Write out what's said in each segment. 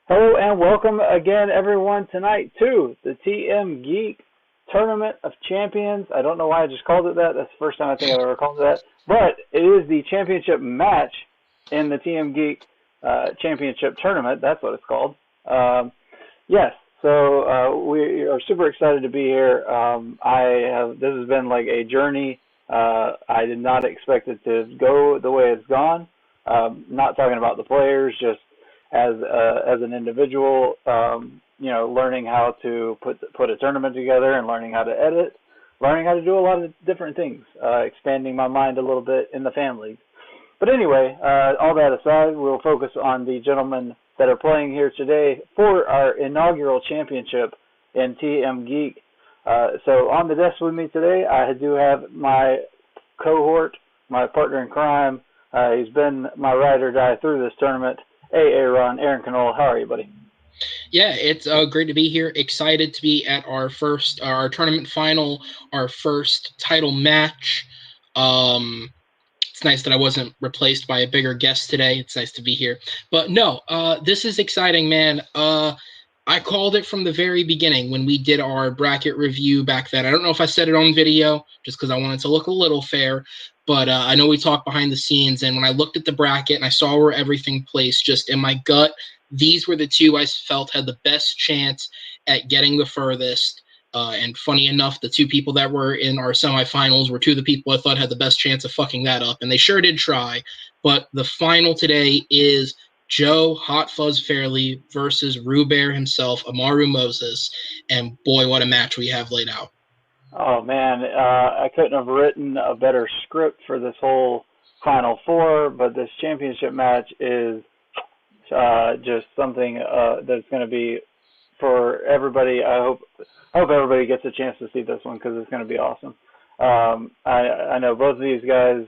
Hello and welcome again, everyone, tonight to the TMGeek Tournament of Champions. I don't know why I just called it that. That's the first time I think I've ever called it that. But it is the championship match in the TMGeek Championship Tournament. That's what it's called. Yes, so we are super excited to be here. This has been like a journey. I did not expect it to go the way it's gone. Not talking about the players, just as an individual, learning how to put a tournament together and learning how to edit, learning how to do a lot of different things, expanding my mind a little bit in the fan league. But anyway, all that aside, we'll focus on the gentlemen that are playing here today for our inaugural championship in TMGeek. So on the desk with me today, I do have my cohort, my partner in crime. He's been my ride or die through this tournament. Hey, Aaron Canola, how are you, buddy? Yeah, it's great to be here. Excited to be at our tournament final, our first title match. It's nice that I wasn't replaced by a bigger guest today. It's nice to be here. But no, this is exciting, man. I called it from the very beginning when we did our bracket review back then. I don't know if I said it on video just because I wanted to look a little fair. But I know we talked behind the scenes, and when I looked at the bracket and I saw where everything placed, just in my gut, these were the two I felt had the best chance at getting the furthest. And funny enough, the two people that were in our semifinals were two of the people I thought had the best chance of fucking that up, and they sure did try. But the final today is Joe Hot Fuzz Farrelly versus Rubear himself, Amaru Moses, and boy, what a match we have laid out. Oh man, I couldn't have written a better script for this whole Final Four, but this championship match is just something that's going to be for everybody. I hope everybody gets a chance to see this one because it's going to be awesome. I know both of these guys.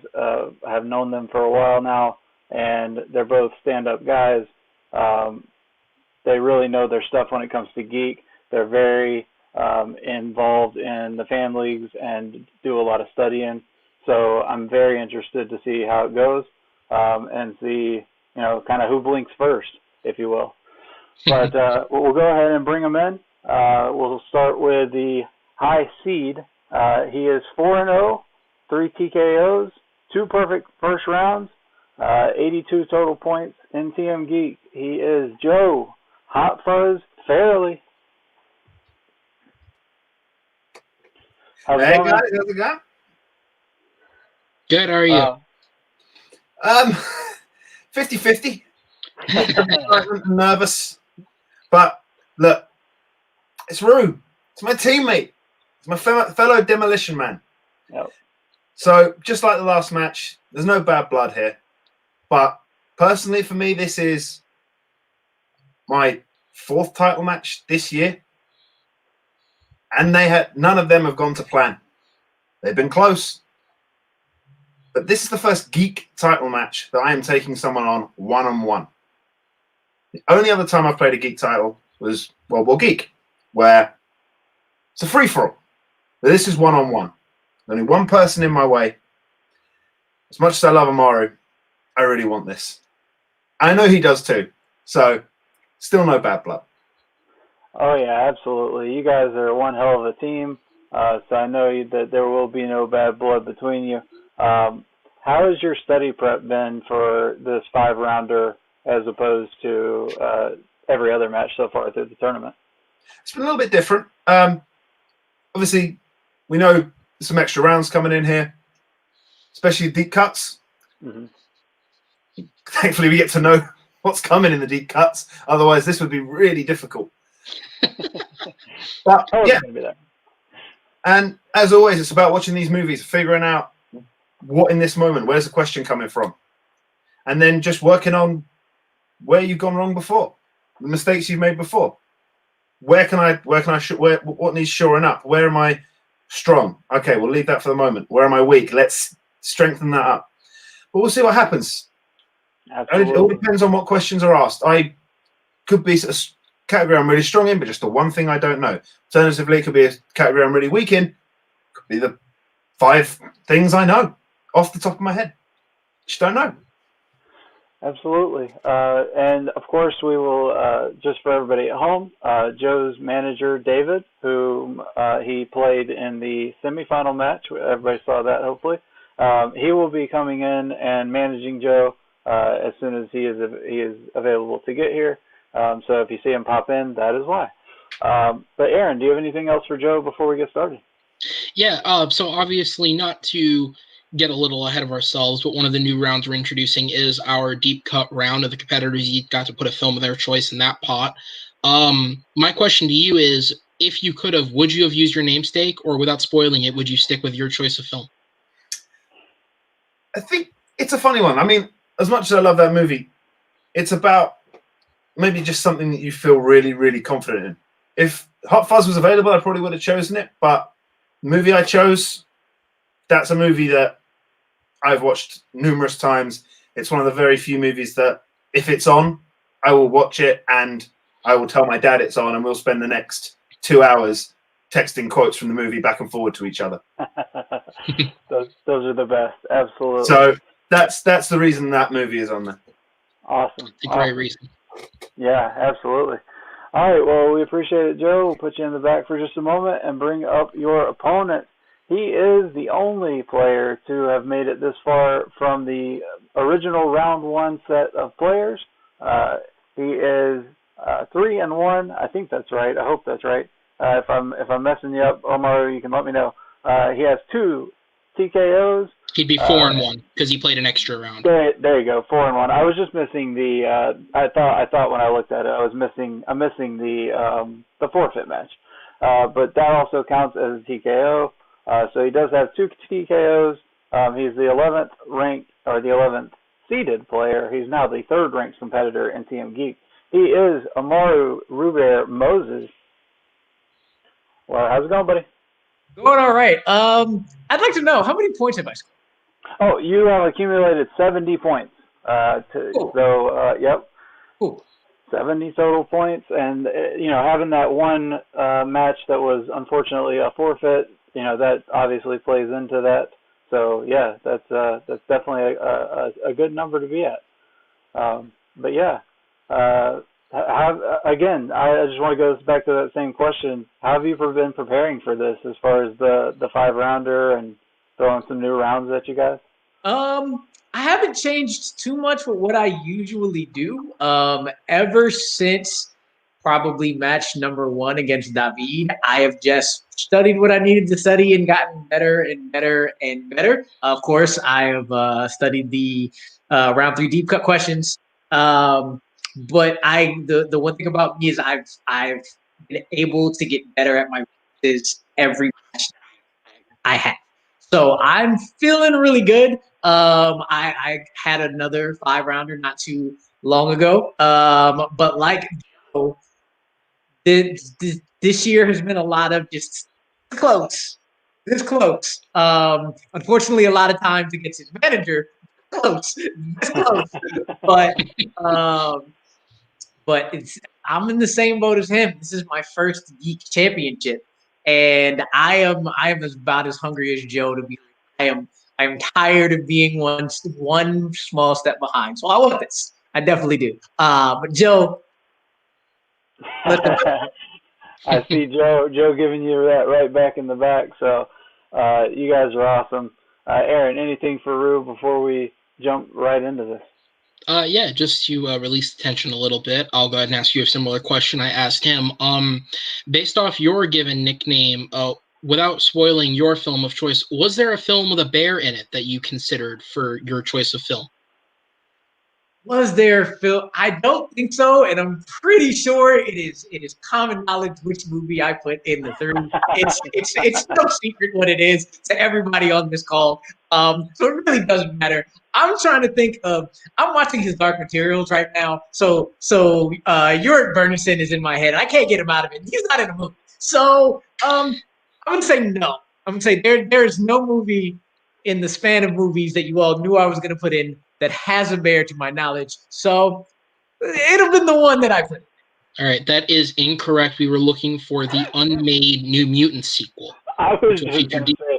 Have known them for a while now, and they're both stand-up guys. They really know their stuff when it comes to geek. They're very involved in the fan leagues and do a lot of studying. So I'm very interested to see how it goes and see, kind of who blinks first, if you will. But we'll go ahead and bring them in. We'll start with the high seed. He is 4-0, 3 TKOs, 2 perfect first rounds, 82 total points in TMGeek. He is Joe Hot Fuzz Farrelly. Hey guys, how's it going? Good, how are you? 50-50. I'm nervous. But look, it's Rue. It's my teammate. It's my fellow demolition man. Yep. So just like the last match, there's no bad blood here. But personally for me, this is my 4th title match this year. And none of them have gone to plan. They've been close. But this is the first geek title match that I am taking someone on one-on-one. The only other time I've played a geek title was World War Geek, where it's a free-for-all. But this is one-on-one. Only one person in my way. As much as I love Amaru, I really want this. I know he does too. So, still no bad blood. Oh, yeah, absolutely. You guys are one hell of a team, so I know that there will be no bad blood between you. How has your study prep been for this 5-rounder as opposed to every other match so far through the tournament? It's been a little bit different. Obviously, we know some extra rounds coming in here, especially deep cuts. Mm-hmm. Thankfully, we get to know what's coming in the deep cuts. Otherwise, this would be really difficult. But yeah, and as always, it's about watching these movies, figuring out what in this moment, where's the question coming from, and then just working on where you've gone wrong before, the mistakes you've made before. What needs shoring up? Where am I strong? Okay, we'll leave that for the moment. Where am I weak? Let's strengthen that up. But we'll see what happens. Absolutely. It all depends on what questions are asked. I could be a category I'm really strong in, but just the one thing I don't know. Alternatively, it could be a category I'm really weak in. Could be the 5 things I know off the top of my head. Just don't know. Absolutely. And of course, we will, just for everybody at home, Joe's manager, David, whom he played in the semifinal match. Everybody saw that, hopefully. He will be coming in and managing Joe as soon as he is available to get here. So if you see him pop in, that is why. But Aaron, do you have anything else for Joe before we get started? Yeah, so obviously not to get a little ahead of ourselves, but one of the new rounds we're introducing is our deep cut round of the competitors. You got to put a film of their choice in that pot. My question to you is, if you could have, would you have used your namesake, or without spoiling it, would you stick with your choice of film? I think it's a funny one. I mean, as much as I love that movie, it's about maybe just something that you feel really, really confident in. If Hot Fuzz was available, I probably would have chosen it, but the movie I chose, that's a movie that I've watched numerous times. It's one of the very few movies that if it's on, I will watch it and I will tell my dad it's on, and we'll spend the next 2 hours texting quotes from the movie back and forward to each other. those are the best. Absolutely. So that's the reason that movie is on there. Awesome. It's a great reason. Yeah, absolutely. All right, well, we appreciate it, Joe. We'll put you in the back for just a moment and bring up your opponent. He is the only player to have made it this far from the original round one set of players. He is 3-1. I think that's right. I hope that's right. If I'm messing you up, Amaru, you can let me know. He has 2 TKOs. He'd be 4-1 because he played an extra round. There you go, 4-1. I was just missing the. I thought when I looked at it, I'm missing the forfeit match. But that also counts as a TKO. So he does have 2 TKOs. He's the 11th ranked, or the 11th seeded player. He's now the 3rd ranked competitor in TMGeek. He is Amaru Moses. Well, how's it going, buddy? Going all right. I'd like to know, how many points have I scored? Oh, you have accumulated 70 points. Cool. So, yep. Cool. 70 total points, and having that one match that was unfortunately a forfeit, that obviously plays into that. So yeah, that's definitely a good number to be at. But yeah, again, I just want to go back to that same question. How have you been preparing for this, as far as the 5-rounder and throwing some new rounds at you guys? I haven't changed too much with what I usually do. Ever since probably match number 1 against David, I have just studied what I needed to study and gotten better and better and better. Of course, I have studied the round 3 deep cut questions. But the one thing about me is I've been able to get better at my races every match I have. So I'm feeling really good. I had another 5-rounder not too long ago. But like this year has been a lot of just close. This close. Unfortunately, a lot of times against his manager, close. This close. But I'm in the same boat as him. This is my first Geek Championship. And I am about as hungry as Joe to be. I am tired of being one small step behind. So I want this. I definitely do. But Joe, I see Joe giving you that right back in the back. So you guys are awesome. Aaron, anything for Rue before we jump right into this? Yeah, just to release the tension a little bit, I'll go ahead and ask you a similar question I asked him. Based off your given nickname, without spoiling your film of choice, was there a film with a bear in it that you considered for your choice of film? Was there film? I don't think so, and I'm pretty sure it is common knowledge which movie I put in the 3rd. It's no secret what it is to everybody on this call. So it really doesn't matter. I'm trying to think of. I'm watching his Dark Materials right now, so Yorick Bernison is in my head. I can't get him out of it. He's not in the movie, so I'm gonna say no. I'm gonna say there is no movie in the span of movies that you all knew I was gonna put in that has a bear to my knowledge. So it'll have been the one that I put. All right, that is incorrect. We were looking for the unmade New Mutants sequel. I was just going to say,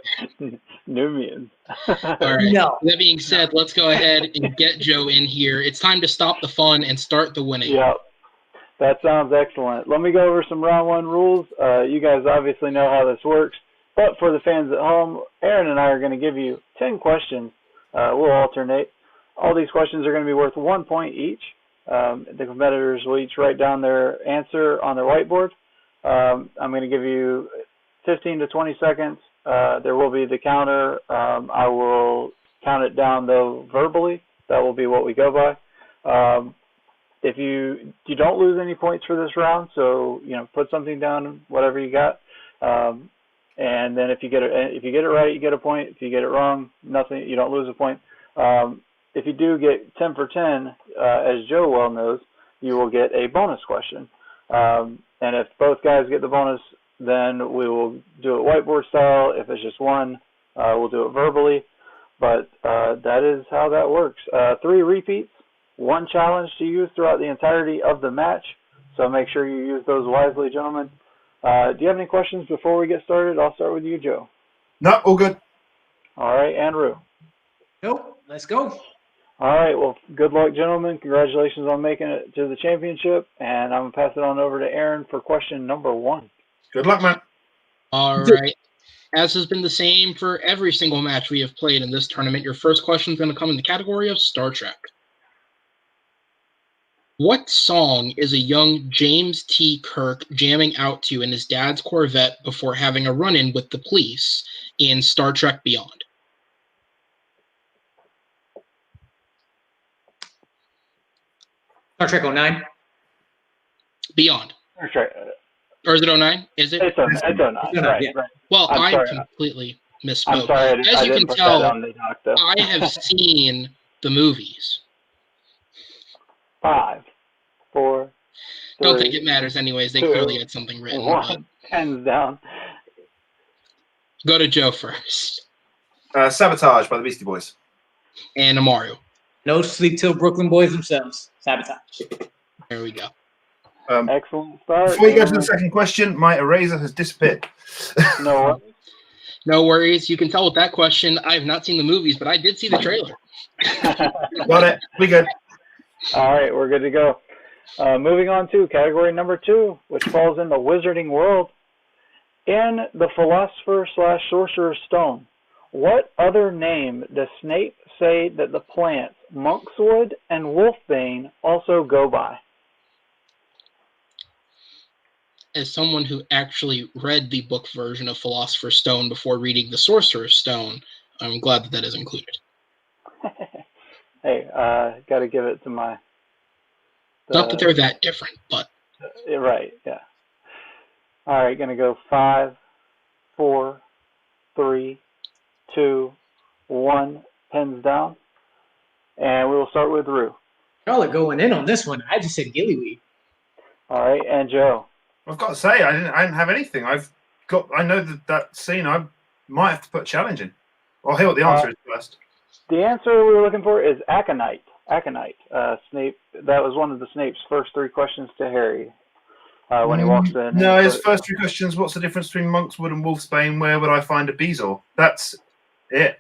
Numians. All right. No. That being said, let's go ahead and get Joe in here. It's time to stop the fun and start the winning. Yep. That sounds excellent. Let me go over some round one rules. You guys obviously know how this works. But for the fans at home, Aaron and I are going to give you 10 questions. We'll alternate. All these questions are going to be worth 1 point each. The competitors will each write down their answer on their whiteboard. I'm going to give you 15 to 20 seconds. There will be the counter. I will count it down, though, verbally. That will be what we go by. If you don't lose any points for this round, so put something down, whatever you got. And then if you get it right, you get a point. If you get it wrong, nothing. You don't lose a point. If you do get 10 for 10, as Joe well knows, you will get a bonus question. And if both guys get the bonus, then we will do it whiteboard style. If it's just one, we'll do it verbally. But that is how that works. 3 repeats, 1 challenge to use throughout the entirety of the match. So make sure you use those wisely, gentlemen. Do you have any questions before we get started? I'll start with you, Joe. No, all good. All right, Andrew. Nope. Let's go. All right, well, good luck, gentlemen. Congratulations on making it to the championship. And I'm going to pass it on over to Aaron for question number 1. Good luck, man. All right. As has been the same for every single match we have played in this tournament, your first question is going to come in the category of Star Trek. What song is a young James T. Kirk jamming out to in his dad's Corvette before having a run-in with the police in Star Trek Beyond? Star Trek 09. Beyond. Star Trek. Or is it 09? Is it? It's 09. Right, Yeah. right. Well, I sorry. completely misspoke. I'm sorry. As you can tell, though. I have seen the movies. 5, 4, 3, Don't think it matters anyways. They 2, clearly had something written. 1. Hands down. Go to Joe first. Sabotage by the Beastie Boys. And Amaru. No Sleep Till Brooklyn Boys themselves. Sabotage. There we go. Excellent start. Before you go to the second question, my eraser has disappeared. No worries. No worries. You can tell with that question, I have not seen the movies, but I did see the trailer. Got it. We good. All right, we're good to go. Moving on to category number 2, which falls in the wizarding world. In the Philosopher/Sorcerer's Stone, what other name does Snape say that the plants Monkswood and Wolfbane also go by? As someone who actually read the book version of Philosopher's Stone before reading the Sorcerer's Stone, I'm glad that that is included. Hey, got to give it to my... Not that they're that different, but... Right, yeah. All right, going to go 5, 4, 3, 2, 1. Pens down. And we will start with Rue. Y'all are going in on this one. I just said gillyweed. All right, and Joe. I've got to say, I didn't have anything. I know that scene. I might have to put a challenge in. I'll hear what the answer is first. The answer we were looking for is aconite. Aconite. Snape. That was one of the Snape's first 3 questions to Harry when he walks in. No, his first 3 questions. What's the difference between Monkswood and Wolfsbane? Where would I find a Bezoar? That's it.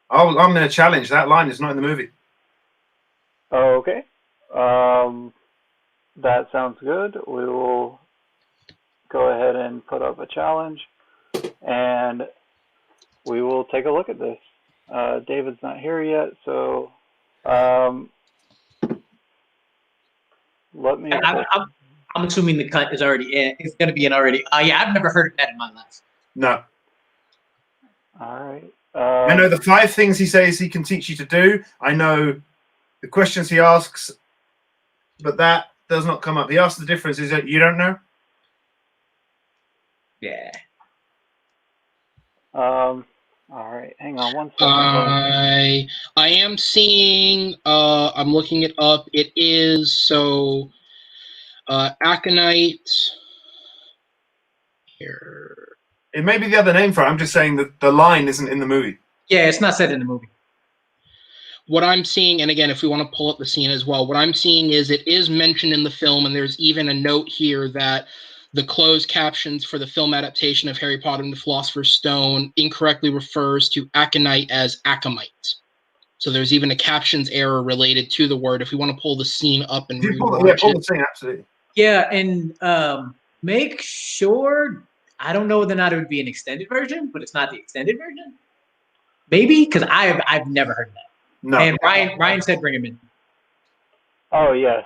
I'm going to challenge. That line is not in the movie. Okay. That sounds good. We will go ahead and put up a challenge, and we will take a look at this. David's not here yet, so let me... I'm assuming the cut is already in. It's going to be in already. Yeah, I've never heard of that in my life. No. All right. I know the 5 things he says he can teach you to do. I know the questions he asks, but that does not come up. He asks the difference. Is that you don't know? Yeah. All right. Hang on one second. I am seeing, I'm looking it up. It is, so, aconite. Here. It may be the other name for it. I'm just saying that the line isn't in the movie. Yeah, it's not said in the movie. What I'm seeing, and again, if we want to pull up the scene as well, what I'm seeing is it is mentioned in the film, and there's even a note here that the closed captions for the film adaptation of Harry Potter and the Philosopher's Stone incorrectly refers to aconite as aconite. So there's even a captions error related to the word. If we want to pull the scene up and rewatch pull it. the scene, absolutely. Yeah, and make sure, I don't know whether or not it would be an extended version, but it's not the extended version. Maybe, because I've never heard that. No. And Ryan said bring him in. Oh, yes.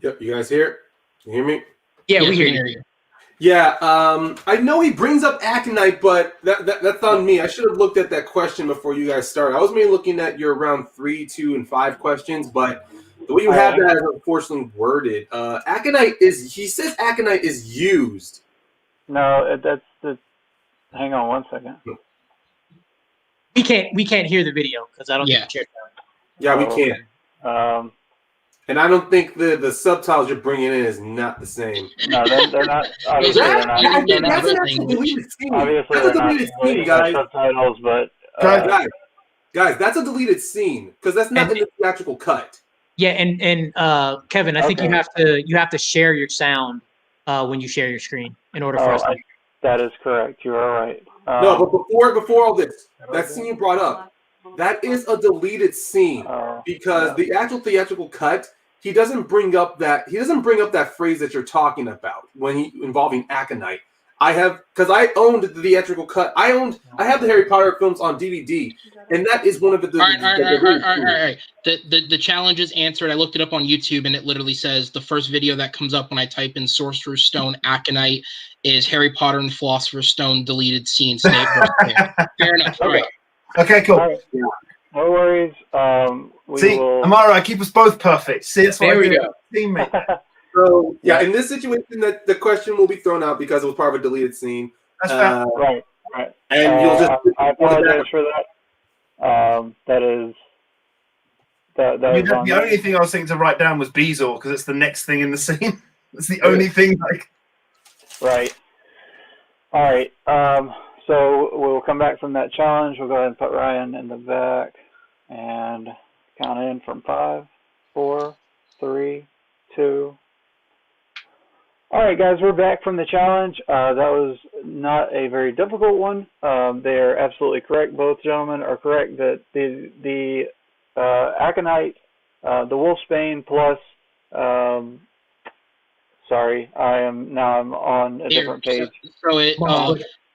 Yep, you guys hear? You hear me? Yeah, Yes, we we hear can you. Yeah, I know he brings up aconite, but that's on me. I should have looked at that question before you guys started. I was mainly looking at your round 3, 2, and 5 questions, but the way you have that is unfortunately worded. Aconite is, he says aconite is used. No, that's the. Hang on one second. We can't hear the video because I don't think the chair. Yeah, we can. And I don't think the subtitles you're bringing in is not the same. No, they're not. Obviously, they're not. That's an actual deleted scene. Obviously, That's a they're deleted not scene, guys. subtitles, but Guys, that's a deleted scene because that's not in the theatrical cut. Yeah, and Kevin, I think you have to share your sound when you share your screen in order for us to. That is correct. You are right. No, but before all this, that scene you brought up, that is a deleted scene because the actual theatrical cut, he doesn't bring up that phrase that you're talking about involving aconite. Because I owned the theatrical cut. I have the Harry Potter films on DVD, and that is one of the. All right. The challenge is answered. I looked it up on YouTube, and it literally says the first video that comes up when I type in Sorcerer's Stone aconite is Harry Potter and Philosopher's Stone deleted scene. Snape versus Harry. Fair enough. All right. Okay, cool. Right. No worries. Amaru, I keep us both perfect. See, that's there what we I go. Teammate. So yeah, in this situation, that the question will be thrown out because it was part of a deleted scene. That's fair. Right. And you'll just. I apologize for that. That is The only thing I was thinking to write down was Beezor because it's the next thing in the scene. It's the only thing. Right. All right. So we'll come back from that challenge. We'll go ahead and put Ryan in the back and count in from 5, 4, 3, 2. All right, guys, we're back from the challenge. That was not a very difficult one. They are absolutely correct. Both gentlemen are correct that the aconite, the wolfsbane plus. Sorry, I'm on a different page.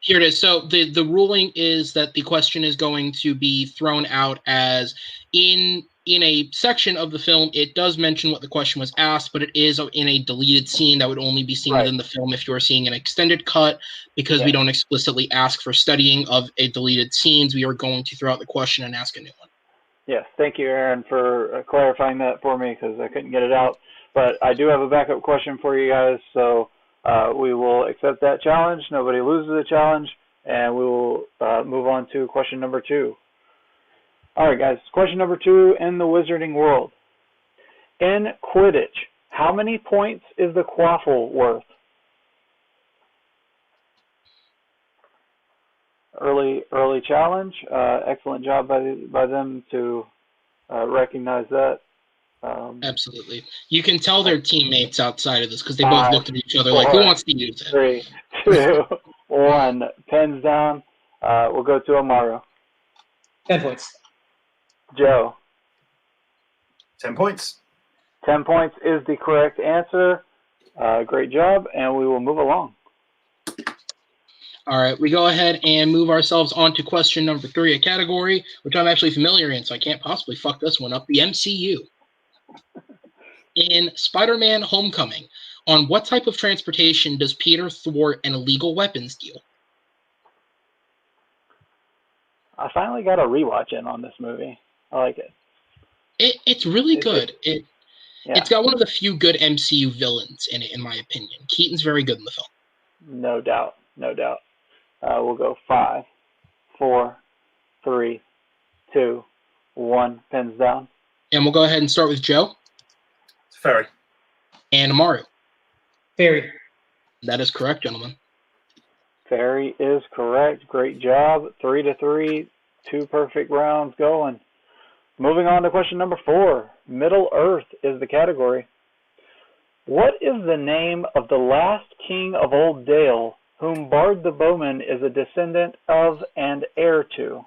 Here it is. So the ruling is that the question is going to be thrown out as in a section of the film. It does mention what the question was asked, but it is in a deleted scene that would only be seen within the film if you are seeing an extended cut, because we don't explicitly ask for studying of a deleted scenes. We are going to throw out the question and ask a new one. Yes, thank you, Aaron, for clarifying that for me because I couldn't get it out. But I do have a backup question for you guys, so we will accept that challenge. Nobody loses the challenge, and we will move on to question number 2. All right, guys. Question number 2 in the wizarding world. In Quidditch, how many points is the quaffle worth? Early challenge. Excellent job by them to recognize that. Absolutely. You can tell they're teammates outside of this because they both looked at each other like, who wants to use it? 3, 2, 1. Pens down. We'll go to Amaru. 10 points. Joe. 10 points. 10 points is the correct answer. Great job, and we will move along. All right, we go ahead and move ourselves on to question number 3, a category which I'm actually familiar in, so I can't possibly fuck this one up. The MCU. In Spider-Man Homecoming, on what type of transportation does Peter thwart an illegal weapons deal? I finally got a rewatch in on this movie. I like it. It's really good. It's got one of the few good MCU villains in it, in my opinion. Keaton's very good in the film. No doubt. We'll go 5, 4, 3, 2, 1. Pens down. And we'll go ahead and start with Joe. Ferry. And Amaru. Ferry. That is correct, gentlemen. Ferry is correct. Great job. 3-3. 2 perfect rounds going. Moving on to question number 4. Middle Earth is the category. What is the name of the last king of Old Dale, whom Bard the Bowman is a descendant of and heir to?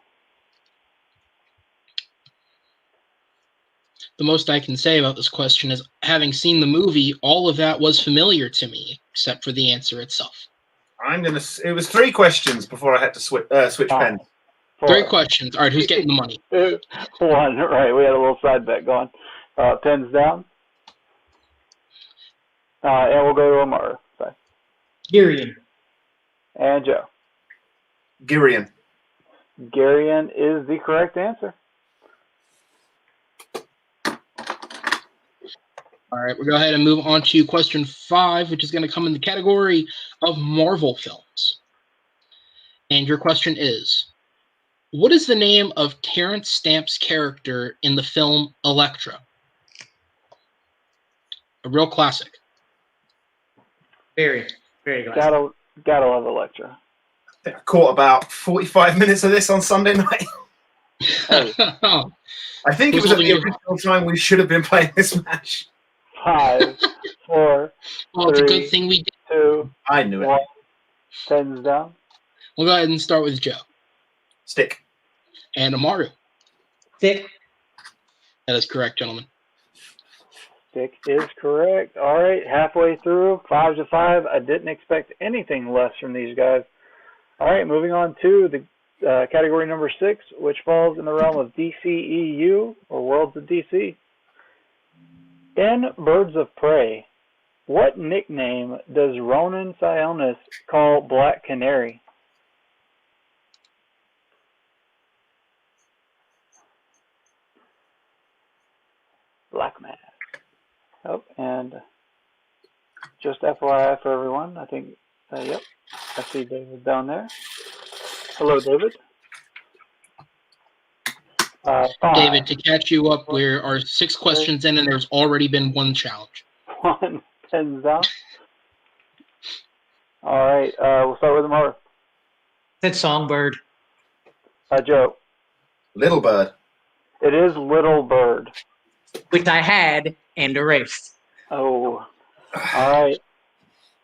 The most I can say about this question is, having seen the movie, all of that was familiar to me, except for the answer itself. It was 3 questions before I had to switch pens. 3 questions. All right, who's getting the money? 1, right. We had a little side bet going. Pens down. And we'll go to Amaru. Sorry. Girion. And Joe. Girion. Girion is the correct answer. All right, we'll go ahead and move on to question 5, which is going to come in the category of Marvel films. And your question is, what is the name of Terence Stamp's character in the film Elektra? A real classic. Very, very classic. Gotta love Elektra. I caught about 45 minutes of this on Sunday night. I think it was at the original time we should have been playing this match. 5, 4, well, 3, it's a good thing we did. 2, I knew it. 1. Pens down. We'll go ahead and start with Joe. Stick. And Amaru. Stick. That is correct, gentlemen. Stick is correct. All right, halfway through, 5-5. I didn't expect anything less from these guys. All right, moving on to the category number 6, which falls in the realm of DCEU, or Worlds of DC. In Birds of Prey, what nickname does Ronan Sionis call Black Canary? Black Man. Oh, and just FYI for everyone, I think, yep, I see David down there. Hello, David. David, to catch you up, we are 6 questions in, and there's already been 1 challenge. 1, pens down. All right, we'll start with Amaru. Said Songbird. Joe. Little Bird. It is Little Bird. Which I had and erased. Oh, all right.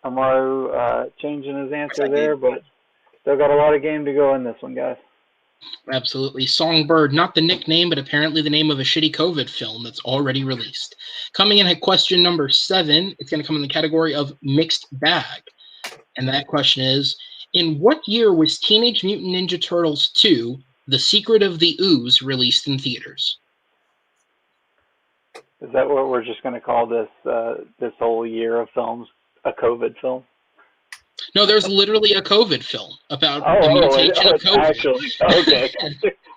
Amaru changing his answer there, but still got a lot of game to go in this one, guys. Absolutely. Songbird, not the nickname, but apparently the name of a shitty COVID film that's already released. Coming in at question number 7, it's going to come in the category of Mixed Bag. And that question is, in what year was Teenage Mutant Ninja Turtles 2, The Secret of the Ooze, released in theaters? Is that what we're just going to call this this whole year of films, a COVID film? No, there's literally a COVID film about the mutation of COVID. Actually, okay.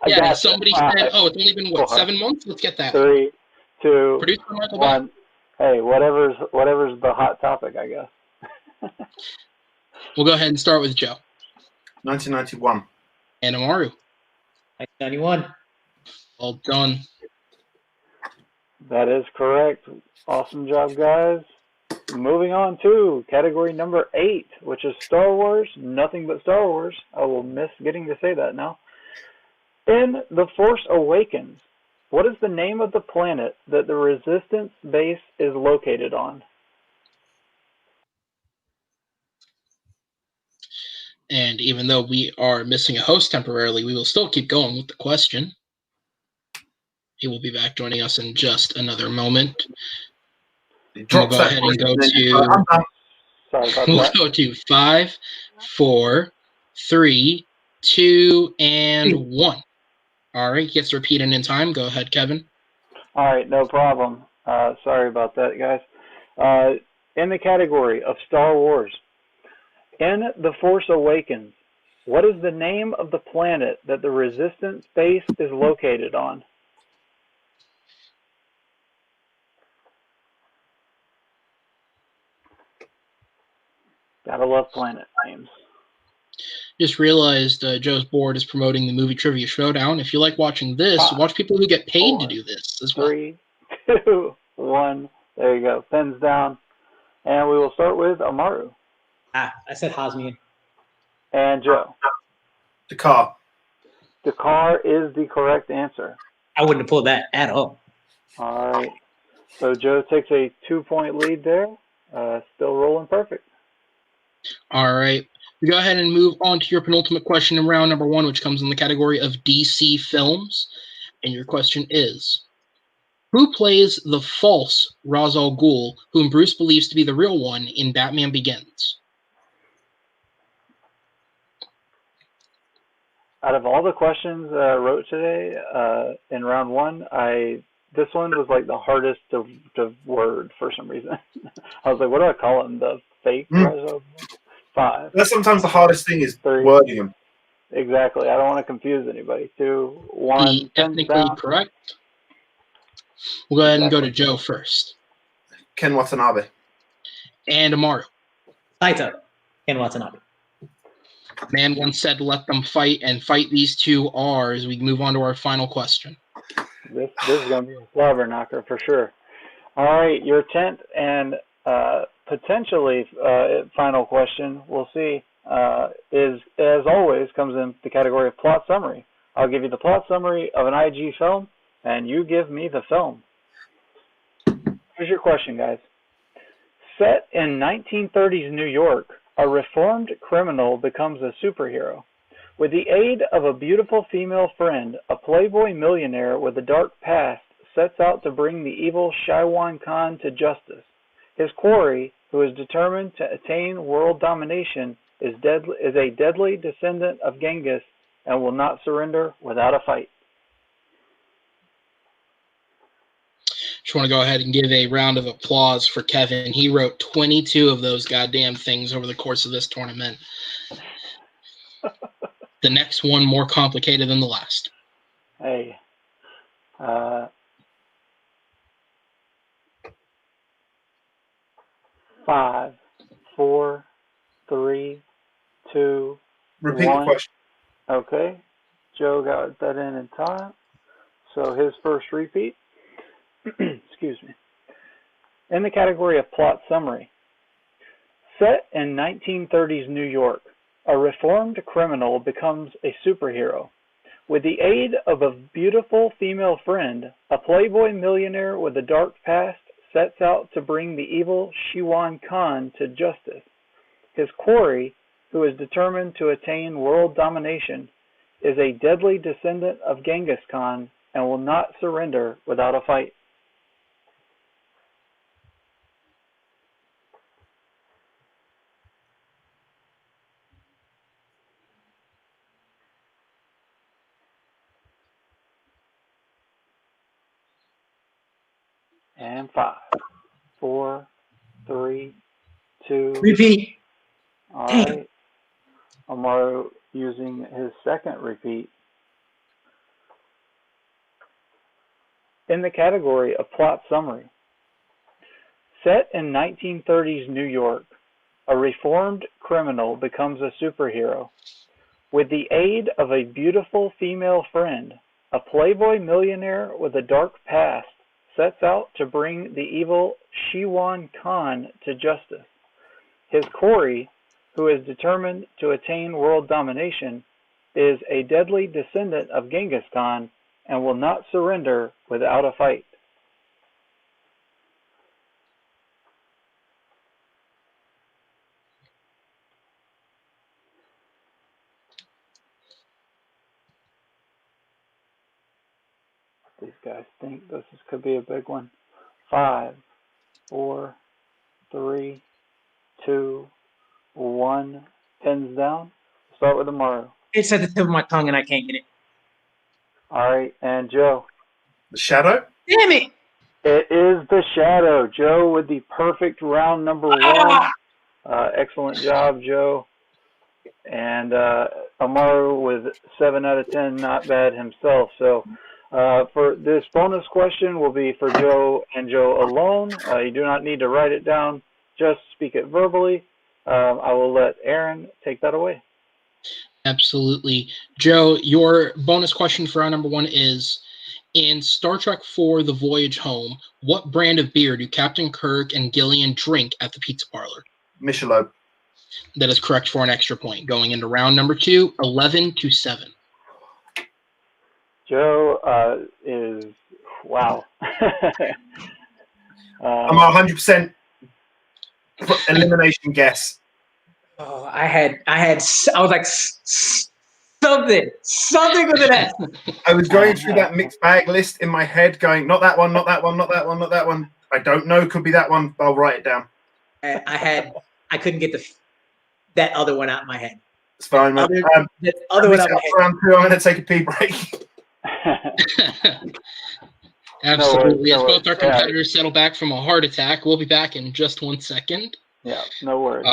Yeah, somebody said, "Oh, it's only been what 7 months? Let's get that." 3, 2, Producer Michael 1. Bay. Hey, whatever's the hot topic, I guess. We'll go ahead and start with Joe. 1991. And Amaru. 1991. Well done. That is correct. Awesome job, guys. Moving on to category number 8, which is Star Wars. Nothing but Star Wars. I will miss getting to say that now. In The Force Awakens, what is the name of the planet that the Resistance base is located on? And even though we are missing a host temporarily, we will still keep going with the question. He will be back joining us in just another moment. We'll go ahead and go to. We'll go to 5, 4, 3, 2, and 1. All right, gets repeated in time. Go ahead, Kevin. All right, no problem. Sorry about that, guys. In the category of Star Wars, in The Force Awakens, what is the name of the planet that the Resistance base is located on? Gotta love planet names. Just realized Joe's board is promoting the movie Trivia Schmoedown. If you like watching this, watch people who get paid to do this as well. 3, 2, 1. There you go. Pens down. And we will start with Amaru. I said Hosnian. And Joe. Dakar. Dakar is the correct answer. I wouldn't have pulled that at all. All right. So Joe takes a 2-point lead there. Still rolling perfect. All right. We go ahead and move on to your penultimate question in round number 1, which comes in the category of DC films. And your question is, who plays the false Ra's al Ghul, whom Bruce believes to be the real one in Batman Begins? Out of all the questions I wrote today in round 1, this one was like the hardest to word for some reason. I was like, what do I call him? The fake Ra's al Ghul? 5. That's sometimes the hardest thing is 3. wording them. Exactly. I don't want to confuse anybody. 2, 1. Technically correct. We'll go ahead and go to Joe first. Ken Watanabe. And Amaru. Taito. Ken Watanabe. Man once said, let them fight, and fight these two are, as we move on to our final question. This is going to be a slobber knocker for sure. All right, your 10th and potentially final question, we'll see, is, as always, comes in the category of plot summary. I'll give you the plot summary of an IG film, and you give me the film. Here's your question, guys. Set in 1930s New York, a reformed criminal becomes a superhero. With the aid of a beautiful female friend, a playboy millionaire with a dark past sets out to bring the evil Shaiwan Khan to justice. His quarry, who is determined to attain world domination, is a deadly descendant of Genghis and will not surrender without a fight. Just want to go ahead and give a round of applause for Kevin. He wrote 22 of those goddamn things over the course of this tournament. The next one more complicated than the last. Hey. 5, 4, 3, 2, Repeat 1. the question. Okay. Joe got that in time. So his first repeat. Excuse me. In the category of plot summary. Set in 1930s New York, a reformed criminal becomes a superhero. With the aid of a beautiful female friend, a playboy millionaire with a dark past sets out to bring the evil Shaiwan Khan to justice. His quarry, who is determined to attain world domination, is a deadly descendant of Genghis Khan and will not surrender without a fight. And 5, 4, 3, 2. Repeat. All right. Amaru using his second repeat. In the category of plot summary. Set in 1930s New York, a reformed criminal becomes a superhero. With the aid of a beautiful female friend, a playboy millionaire with a dark past sets out to bring the evil Shaiwan Khan to justice. His quarry, who is determined to attain world domination, is a deadly descendant of Genghis Khan and will not surrender without a fight. These guys think this could be a big one. 5, 4, 3, 2, 1. Pins down. Start with Amaru. It's at the tip of my tongue and I can't get it. All right, and Joe. The Shadow? Damn it! It is The Shadow. Joe with the perfect round number 1. Excellent job, Joe. And Amaru with 7 out of 10, not bad himself. So for this bonus question will be for Joe and Joe alone. You do not need to write it down. Just speak it verbally. I will let Aaron take that away. Absolutely. Joe, your bonus question for round number 1 is, in Star Trek IV The Voyage Home, what brand of beer do Captain Kirk and Gillian drink at the pizza parlor? Michelob. That is correct for an extra point. Going into round number 2, 11-7. Joe is, wow. I'm 100%. Elimination guess. Oh, I was like something with an S. I was going through that mixed bag list in my head, going, not that one, not that one, not that one, not that one. I don't know. Could be that one. I'll write it down. I couldn't get that other one out of my head. It's fine, man. That other one out of my head. Round 2, I'm going to take a pee break. Absolutely. As both our competitors settle back from a heart attack, we'll be back in just 1 second. Yeah, no worries.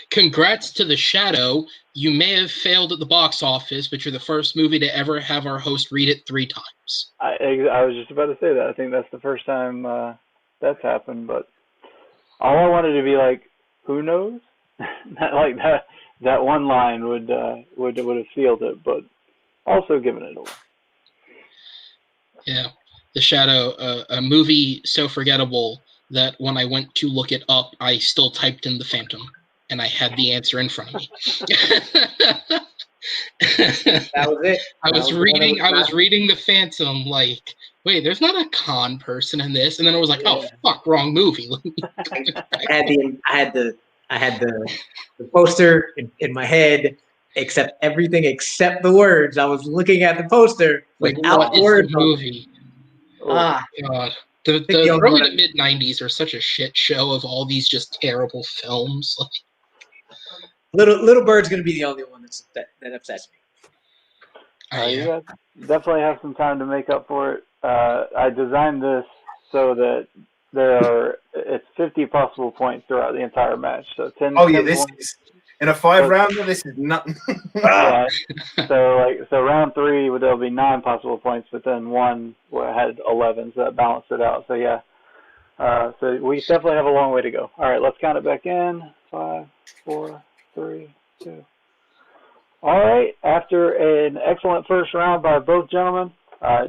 Congrats to the Shadow. You may have failed at the box office, but you're the first movie to ever have our host read it 3 times. I was just about to say that. I think that's the first time that's happened. But all I wanted to be like, who knows? that one line would have sealed it, but also given it away. Yeah, The Shadow, a movie so forgettable that when I went to look it up, I still typed in The Phantom, and I had the answer in front of me. That was it. I was reading The Phantom, like, wait, there's not a con person in this, and then I was like, oh fuck, wrong movie. I had the poster in my head, except everything except the words. I was looking at the poster without the words. Movie? Oh god. The early to mid '90s are such a shit show of all these just terrible films. Little Bird's gonna be the only one that upsets me. You guys definitely have some time to make up for it. I designed this so that it's 50 possible points throughout the entire match. So 10. Oh yeah, 10 this points. is in a 5-rounder. This is nothing. Yeah. So round 3 there'll be 9 possible points, but then 1 had 11, so that balanced it out. So yeah. So we definitely have a long way to go. All right, let's count it back in. 5, 4, 3, 2. All right. After an excellent first round by both gentlemen,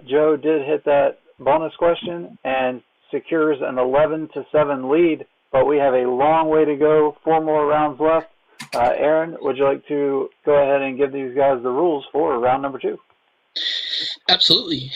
Joe did hit that bonus question and secures an 11-7 lead, but we have a long way to go. 4 more rounds left. Aaron, would you like to go ahead and give these guys the rules for round number 2? Absolutely.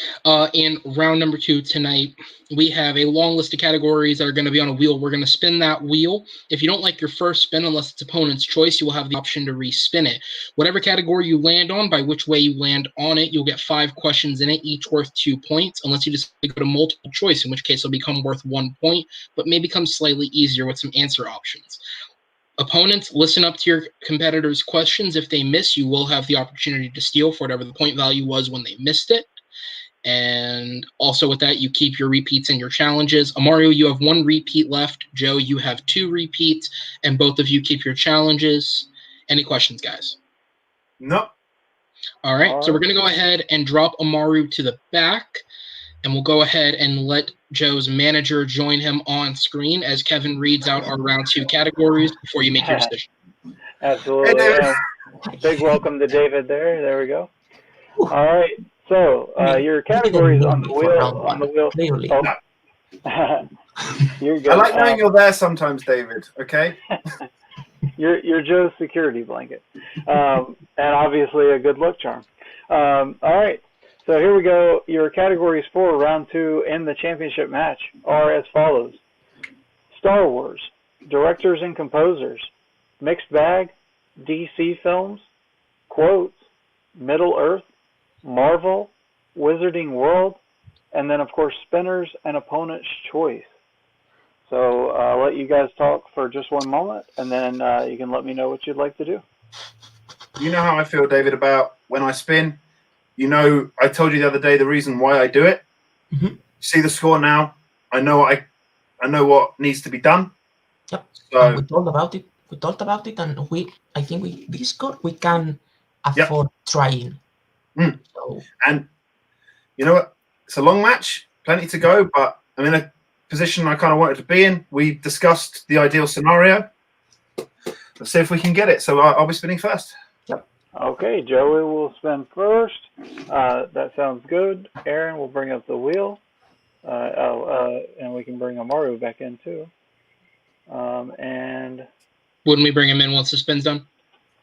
In round number 2 tonight, we have a long list of categories that are going to be on a wheel. We're going to spin that wheel. If you don't like your first spin, unless it's opponent's choice, you will have the option to respin it. Whatever category you land on, by which way you land on it, you'll get 5 questions in it, each worth 2 points, unless you decide to go to multiple choice, in which case it'll become worth 1 point, but may become slightly easier with some answer options. Opponents, listen up to your competitors' questions. If they miss, you will have the opportunity to steal for whatever the point value was when they missed it. And also with that, you keep your repeats and your challenges. Amaru, you have 1 repeat left. Joe, you have 2 repeats, and both of you keep your challenges. Any questions, guys? No. All right, so we're going to go ahead and drop Amaru to the back, and we'll go ahead and let Joe's manager join him on screen as Kevin reads out our round 2 categories before you make your decision. Absolutely. Big welcome to David there. There we go. All right. So your categories on the wheel. Oh. You're good. I like knowing you're there sometimes, David. Okay. You're Joe's security blanket, and obviously a good luck charm. All right. So here we go. Your categories for round 2 in the championship match are as follows: Star Wars, directors and composers, mixed bag, DC films, quotes, Middle Earth, Marvel, Wizarding World, and then of course spinners and opponent's choice. So I'll let you guys talk for just 1 moment, and then you can let me know what you'd like to do. You know how I feel, David, about when I spin. You know, I told you the other day the reason why I do it. Mm-hmm. See the score now. I know what needs to be done. Yep. So we talked about it. And I think with this score we can afford trying. Mm. So, and you know what? It's a long match, plenty to go, but I'm in a position I kind of wanted to be in. We discussed the ideal scenario. Let's see if we can get it. So I'll be spinning first. Yep. Okay, Joey will spin first. That sounds good. Aaron will bring up the wheel. And we can bring Amaru back in too. And wouldn't we bring him in once the spin's done?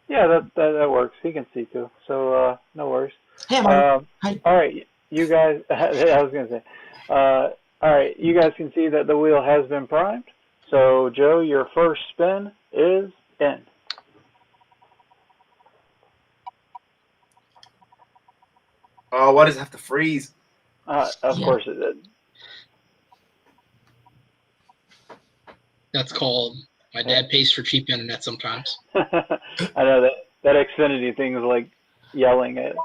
Yeah, that works. He can see too. So no worries. Hey, Amaru. Hi. All right, you guys. I was gonna say. All right, you guys can see that the wheel has been primed. So, Joe, your first spin is in. Oh, why does it have to freeze? Of course it did. That's called my dad pays for cheap internet sometimes. I know that Xfinity thing is like yelling at it.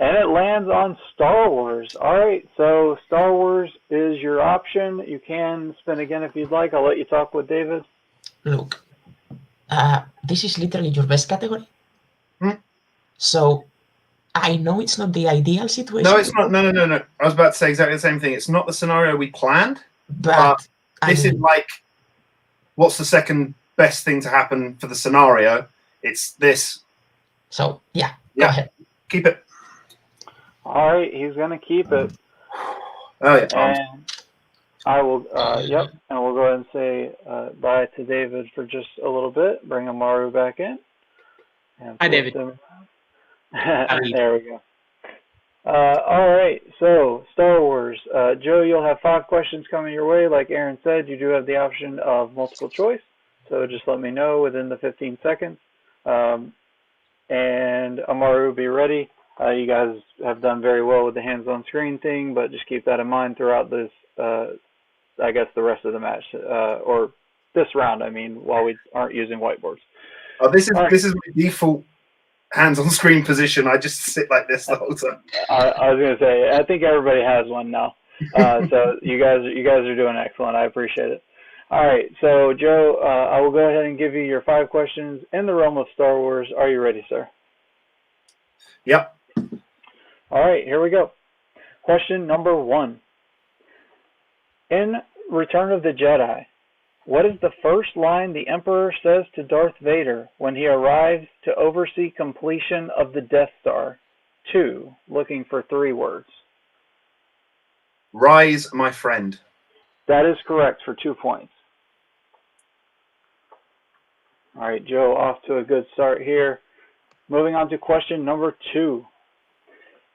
And it lands on Star Wars. All right, so Star Wars is your option. You can spin again if you'd like. I'll let you talk with David. Look, this is literally your best category. So I know it's not the ideal situation. No, it's not. No. I was about to say exactly the same thing. It's not the scenario we planned, but this is like, what's the second best thing to happen for the scenario? It's this. So, yeah, go ahead. Keep it. All right, he's going to keep it. Oh, yeah, Tom. And I will, and we'll go ahead and say bye to David for just a little bit. Bring Amaru back in. Hi, David. There we go. All right, so Star Wars. Joe, you'll have 5 questions coming your way. Like Aaron said, you do have the option of multiple choice. So just let me know within the 15 seconds. And Amaru, be ready. You guys have done very well with the hands-on screen thing, but just keep that in mind throughout this, I guess, the rest of the match, or this round, I mean, while we aren't using whiteboards. Oh, this is my default hands-on screen position. I just sit like this the whole time. I was going to say, I think everybody has one now. So you guys are doing excellent. I appreciate it. All right, so Joe, I will go ahead and give you your 5 questions in the realm of Star Wars. Are you ready, sir? Yep. All right, here we go. Question number 1. In Return of the Jedi, what is the first line the Emperor says to Darth Vader when he arrives to oversee completion of the Death Star? 2, looking for 3 words. Rise, my friend. That is correct for 2 points. All right, Joe, off to a good start here. Moving on to question number 2.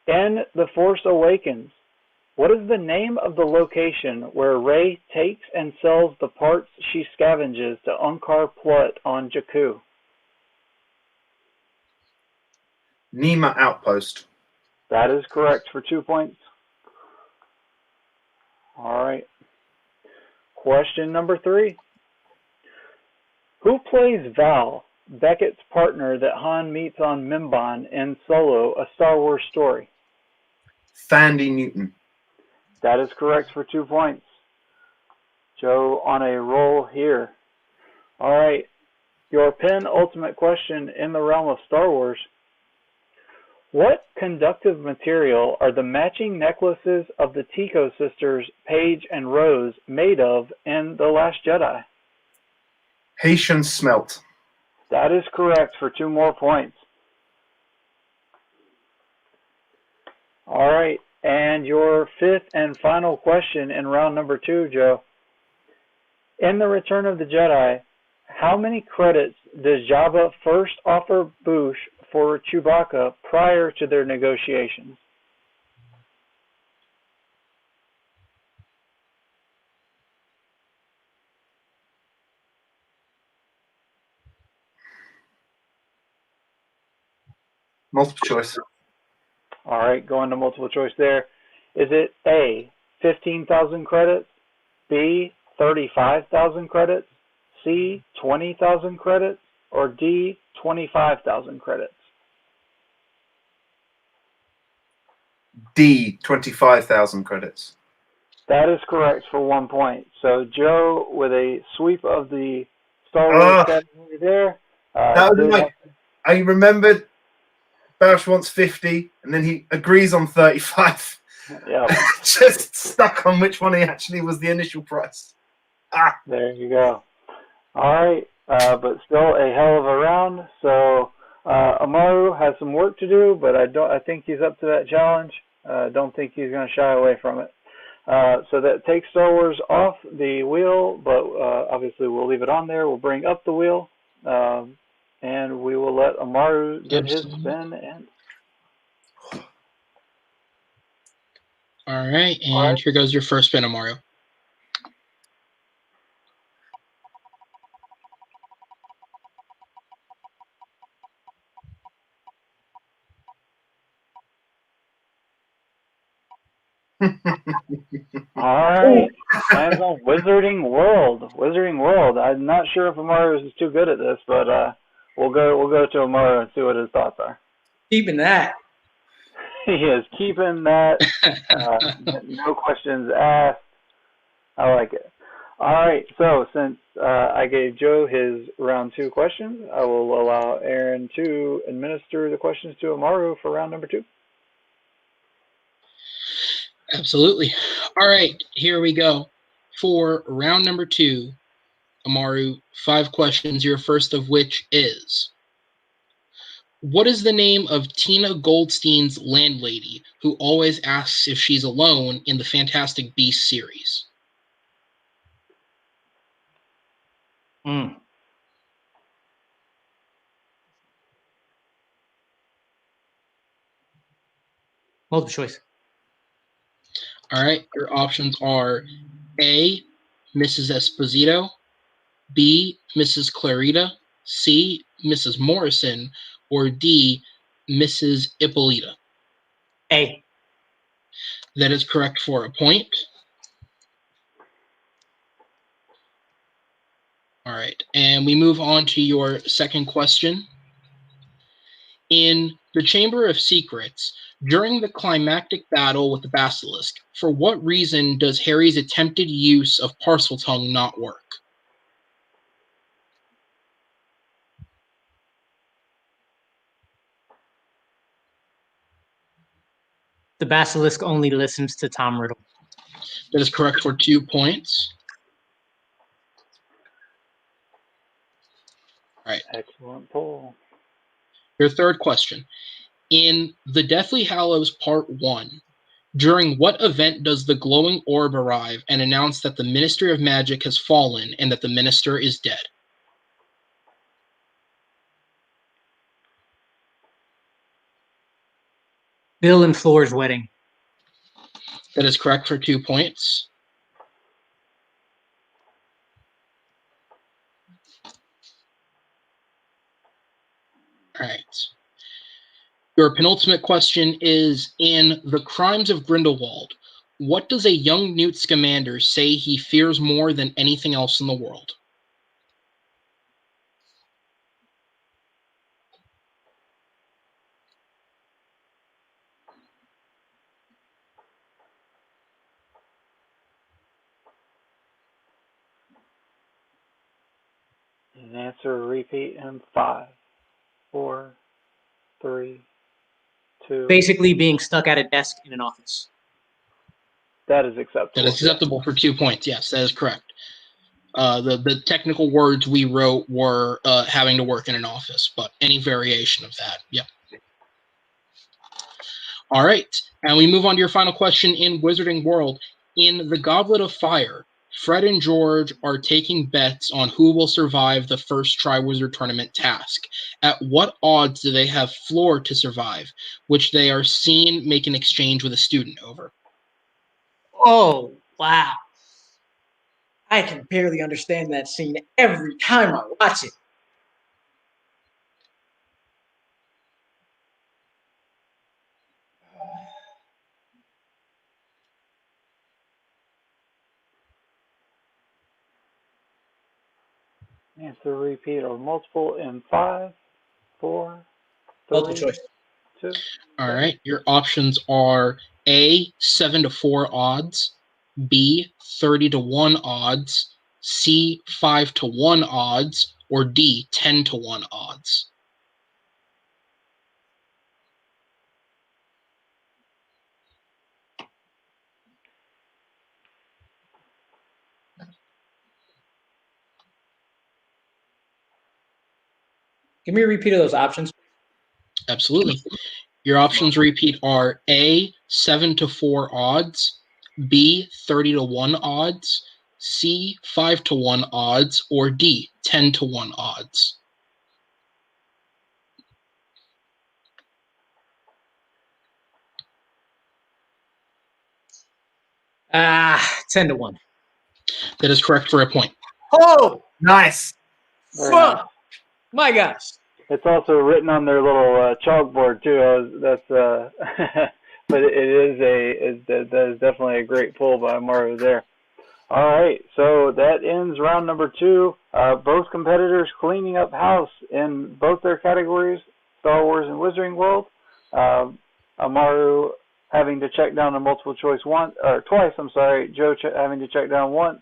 In The Force Awakens, what is the name of the location where Rey takes and sells the parts she scavenges to Unkar Plutt on Jakku? Nema Outpost. That is correct for 2 points. All right. Question number 3. Who plays Val, Beckett's partner that Han meets on Mimban in Solo, A Star Wars Story? Thandie Newton. That is correct for 2 points. Joe on a roll here. All right. Your penultimate question in the realm of Star Wars. What conductive material are the matching necklaces of the Tico sisters, Paige and Rose, made of in The Last Jedi? Haitian smelt. That is correct for 2 more points. All right. And your 5th and final question in round number 2, Joe. In The Return of the Jedi, how many credits does Jabba first offer Boushh for Chewbacca prior to their negotiations? Multiple choice. All right, going to multiple choice there. Is it A, 15,000 credits, B, 35,000 credits, C, 20,000 credits, or D, 25,000 credits? D, 25,000 credits. That is correct for 1 point. So Joe, with a sweep of the Star Wars category there. That was like, I remembered Boushh wants 50, and then he agrees on 35. Yeah. Just stuck on which one he actually was the initial price. There you go. All right, but still a hell of a round. So Amaru has some work to do, but I think he's up to that challenge. Don't think he's going to shy away from it. So that takes Star Wars off the wheel, but obviously we'll leave it on there. We'll bring up the wheel, and we will let Amaru get his spin in. All right, and here goes your first spin, Amaru. All right. Lands on Wizarding World. Wizarding World. I'm not sure if Amaru is too good at this, but we'll go to Amaru and see what his thoughts are. Keeping that. He is keeping that. No questions asked. I like it. All right. So since I gave Joe his round 2 questions, I will allow Aaron to administer the questions to Amaru for round number 2. Absolutely. All right, here we go. For round number 2, Amaru, 5 questions, your first of which is, what is the name of Tina Goldstein's landlady who always asks if she's alone in the Fantastic Beasts series? Multiple choice. All right, your options are A, Mrs. Esposito, B, Mrs. Clarita, C, Mrs. Morrison, or D, Mrs. Ippolita. A. That is correct for a point. All right, and we move on to your second question. In the Chamber of Secrets, during the climactic battle with the Basilisk, for what reason does Harry's attempted use of Parseltongue not work? The Basilisk only listens to Tom Riddle. That is correct for 2 points. All right. Excellent poll. Your third question. In The Deathly Hallows Part 1, during what event does the glowing orb arrive and announce that the Ministry of Magic has fallen and that the minister is dead? Bill and Floor's wedding. That is correct for 2 points. All right. Your penultimate question is, in The Crimes of Grindelwald, what does a young Newt Scamander say he fears more than anything else in the world? An answer repeat in 5, 4, 3, 2. Basically being stuck at a desk in an office. That is acceptable. That is acceptable for 2 points. Yes, that is correct. The technical words we wrote were having to work in an office, but any variation of that, yep. All right, and we move on to your final question in Wizarding World. In The Goblet of Fire, Fred and George are taking bets on who will survive the first Triwizard Tournament task. At what odds do they have Floor to survive, which they are seen make an exchange with a student over? Oh, wow. I can barely understand that scene every time I watch it. Answer repeat or multiple in 5, 4, 3, Multiple choice. 2. All right, your options are A, 7 to 4 odds, B, 30 to 1 odds, C, 5 to 1 odds, or D, 10 to 1 odds. Give me a repeat of those options. Absolutely. Your options repeat are A, 7 to 4 odds, B, 30 to 1 odds, C, 5 to 1 odds, or D, 10 to 1 odds. Ah, 10 to 1. That is correct for a point. Oh, Nice. fuck. My gosh. It's also written on their little chalkboard too. That's but that is definitely a great pull by Amaru there. All right, so that ends round number 2. Both competitors cleaning up house in both their categories, Star Wars and Wizarding World. Amaru having to check down the multiple choice twice. Joe having to check down once.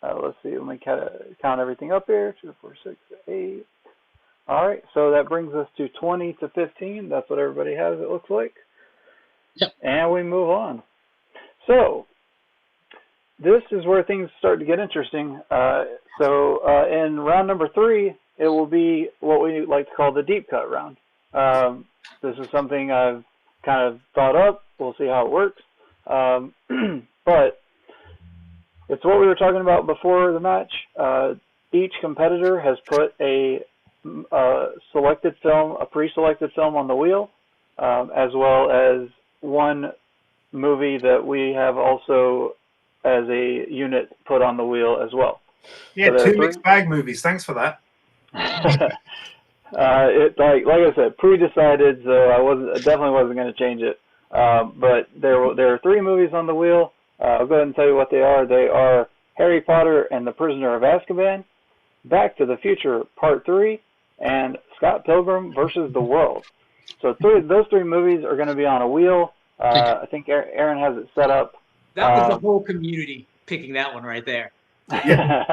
Let's see. Let me count everything up here. 2, 4, 6, 8. All right, so that brings us to 20 to 15. That's what everybody has. It looks like. Yep. And we move on. So this is where things start to get interesting. In round number 3, it will be what we like to call the deep cut round. This is something I've kind of thought up. We'll see how it works. But it's what we were talking about before the match. Each competitor has put a selected film, a pre-selected film on the wheel, as well as one movie that we have also as a unit put on the wheel as well. Yeah, so 2 mixed bag movies. Thanks for that. Like I said, pre-decided, so I definitely wasn't going to change it. But there are 3 movies on the wheel. I'll go ahead and tell you what they are. They are Harry Potter and the Prisoner of Azkaban, Back to the Future Part 3, and Scott Pilgrim versus the World. So those 3 movies are going to be on a wheel. I think Aaron has it set up. That was the whole community picking that one right there. Yeah.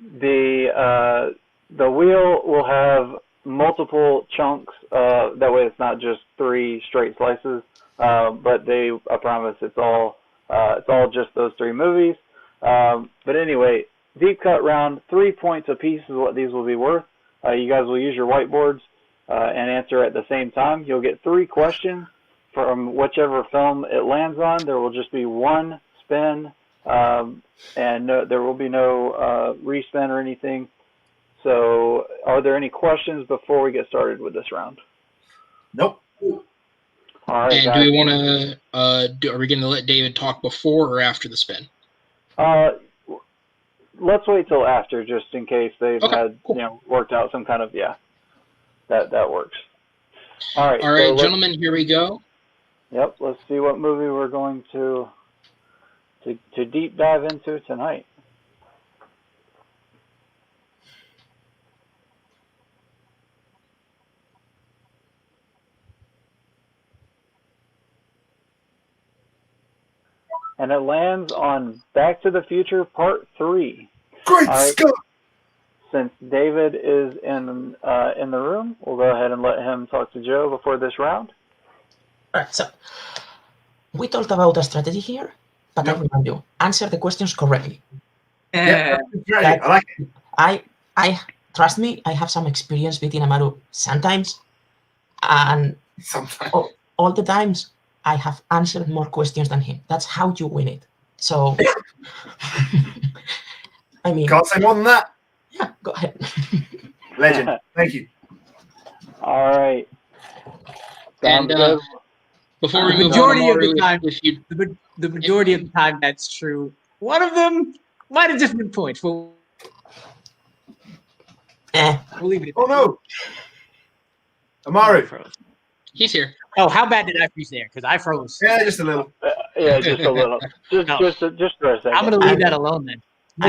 The wheel will have multiple chunks. That way, it's not just 3 straight slices. But I promise, it's all just those 3 movies. But anyway, deep cut round, 3 points apiece is what these will be worth. You guys will use your whiteboards and answer at the same time. You'll get 3 questions from whichever film it lands on. There will just be 1 spin, and there will be no respin or anything. So, are there any questions before we get started with this round? Nope. All right, and guys. do we want to? Are we going to let David talk before or after the spin? Let's wait till after, just in case they've worked out some kind of that works. All right, gentlemen, here we go. Yep, let's see what movie we're going to deep dive into tonight. And it lands on Back to the Future Part 3. Great Scott! Since David is in the room, we'll go ahead and let him talk to Joe before this round. All right, so we talked about a strategy here, but I remind you, answer the questions correctly. Yeah, I like it. I trust me, I have some experience beating Amaru sometimes, and all the times I have answered more questions than him. That's how you win it. So, I mean, can't say more than that. Yeah, go ahead. Legend. Thank you. All right. And before we move majority on, of the time, the majority of the time, that's true. One of them might have just been points. We'll leave it. Oh no, Amaru. He's here. Oh, how bad did I freeze there? Because I froze. Yeah, just a little. Yeah, just a little. Just for a second. I'm going to leave that alone then.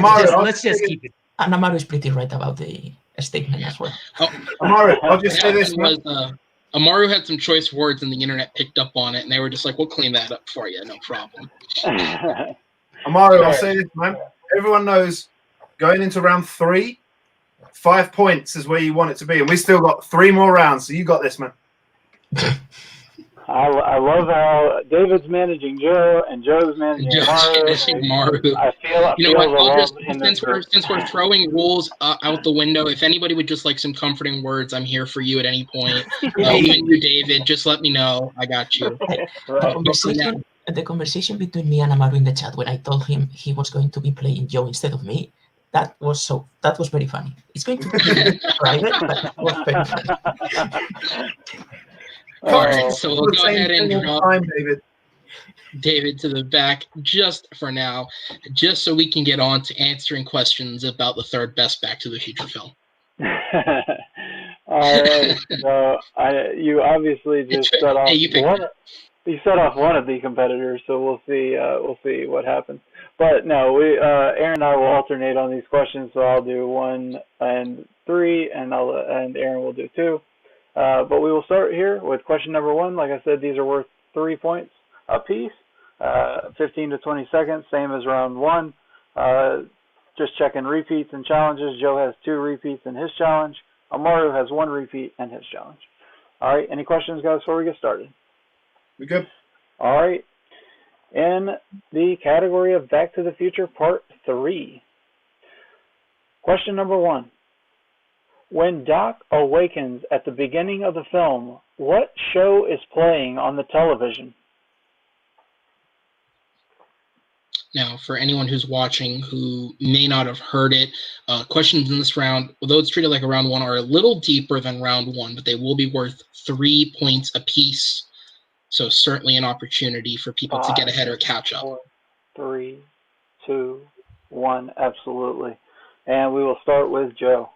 Let's just keep it. And Amaru is pretty right about the statement as well. Amaru, I'll just say this. Amaru had some choice words and the internet picked up on it, and they were just like, we'll clean that up for you, no problem. Amaru, I'll say this, man. Everyone knows going into round 3, 5 points is where you want it to be, and we still got 3 more rounds, so you got this, man. I love how David's managing Joe and Joe's managing Amaru. I feel since we're throwing rules out the window, if anybody would just like some comforting words, I'm here for you at any point. Even you, David, just let me know. I got you. The conversation between me and Amaru in the chat when I told him he was going to be playing Joe instead of me, that was very funny. It's going to be private, but that was very funny. All right, so we'll go ahead and drop David to the back just for now, just so we can get on to answering questions about the 3rd best Back to the Future film. All All right. So you obviously just set off one. You set off one of the competitors, so we'll see. We'll see what happens. But no, Aaron and I will alternate on these questions. So I'll do 1 and 3, and Aaron will do 2. But we will start here with question number 1. Like I said, these are worth 3 points apiece. 15 to 20 seconds, same as round 1. Just checking repeats and challenges. Joe has 2 repeats in his challenge. Amaru has 1 repeat in his challenge. All right. Any questions, guys, before we get started? We good? All right. In the category of Back to the Future Part 3. Question number 1. When Doc awakens at the beginning of the film, what show is playing on the television? Now, for anyone who's watching who may not have heard it, questions in this round, although it's treated like a round 1, are a little deeper than round 1, but they will be worth 3 points apiece. So certainly an opportunity for people to get ahead or catch up. 4, 3, 2, 1, absolutely. And we will start with Joe.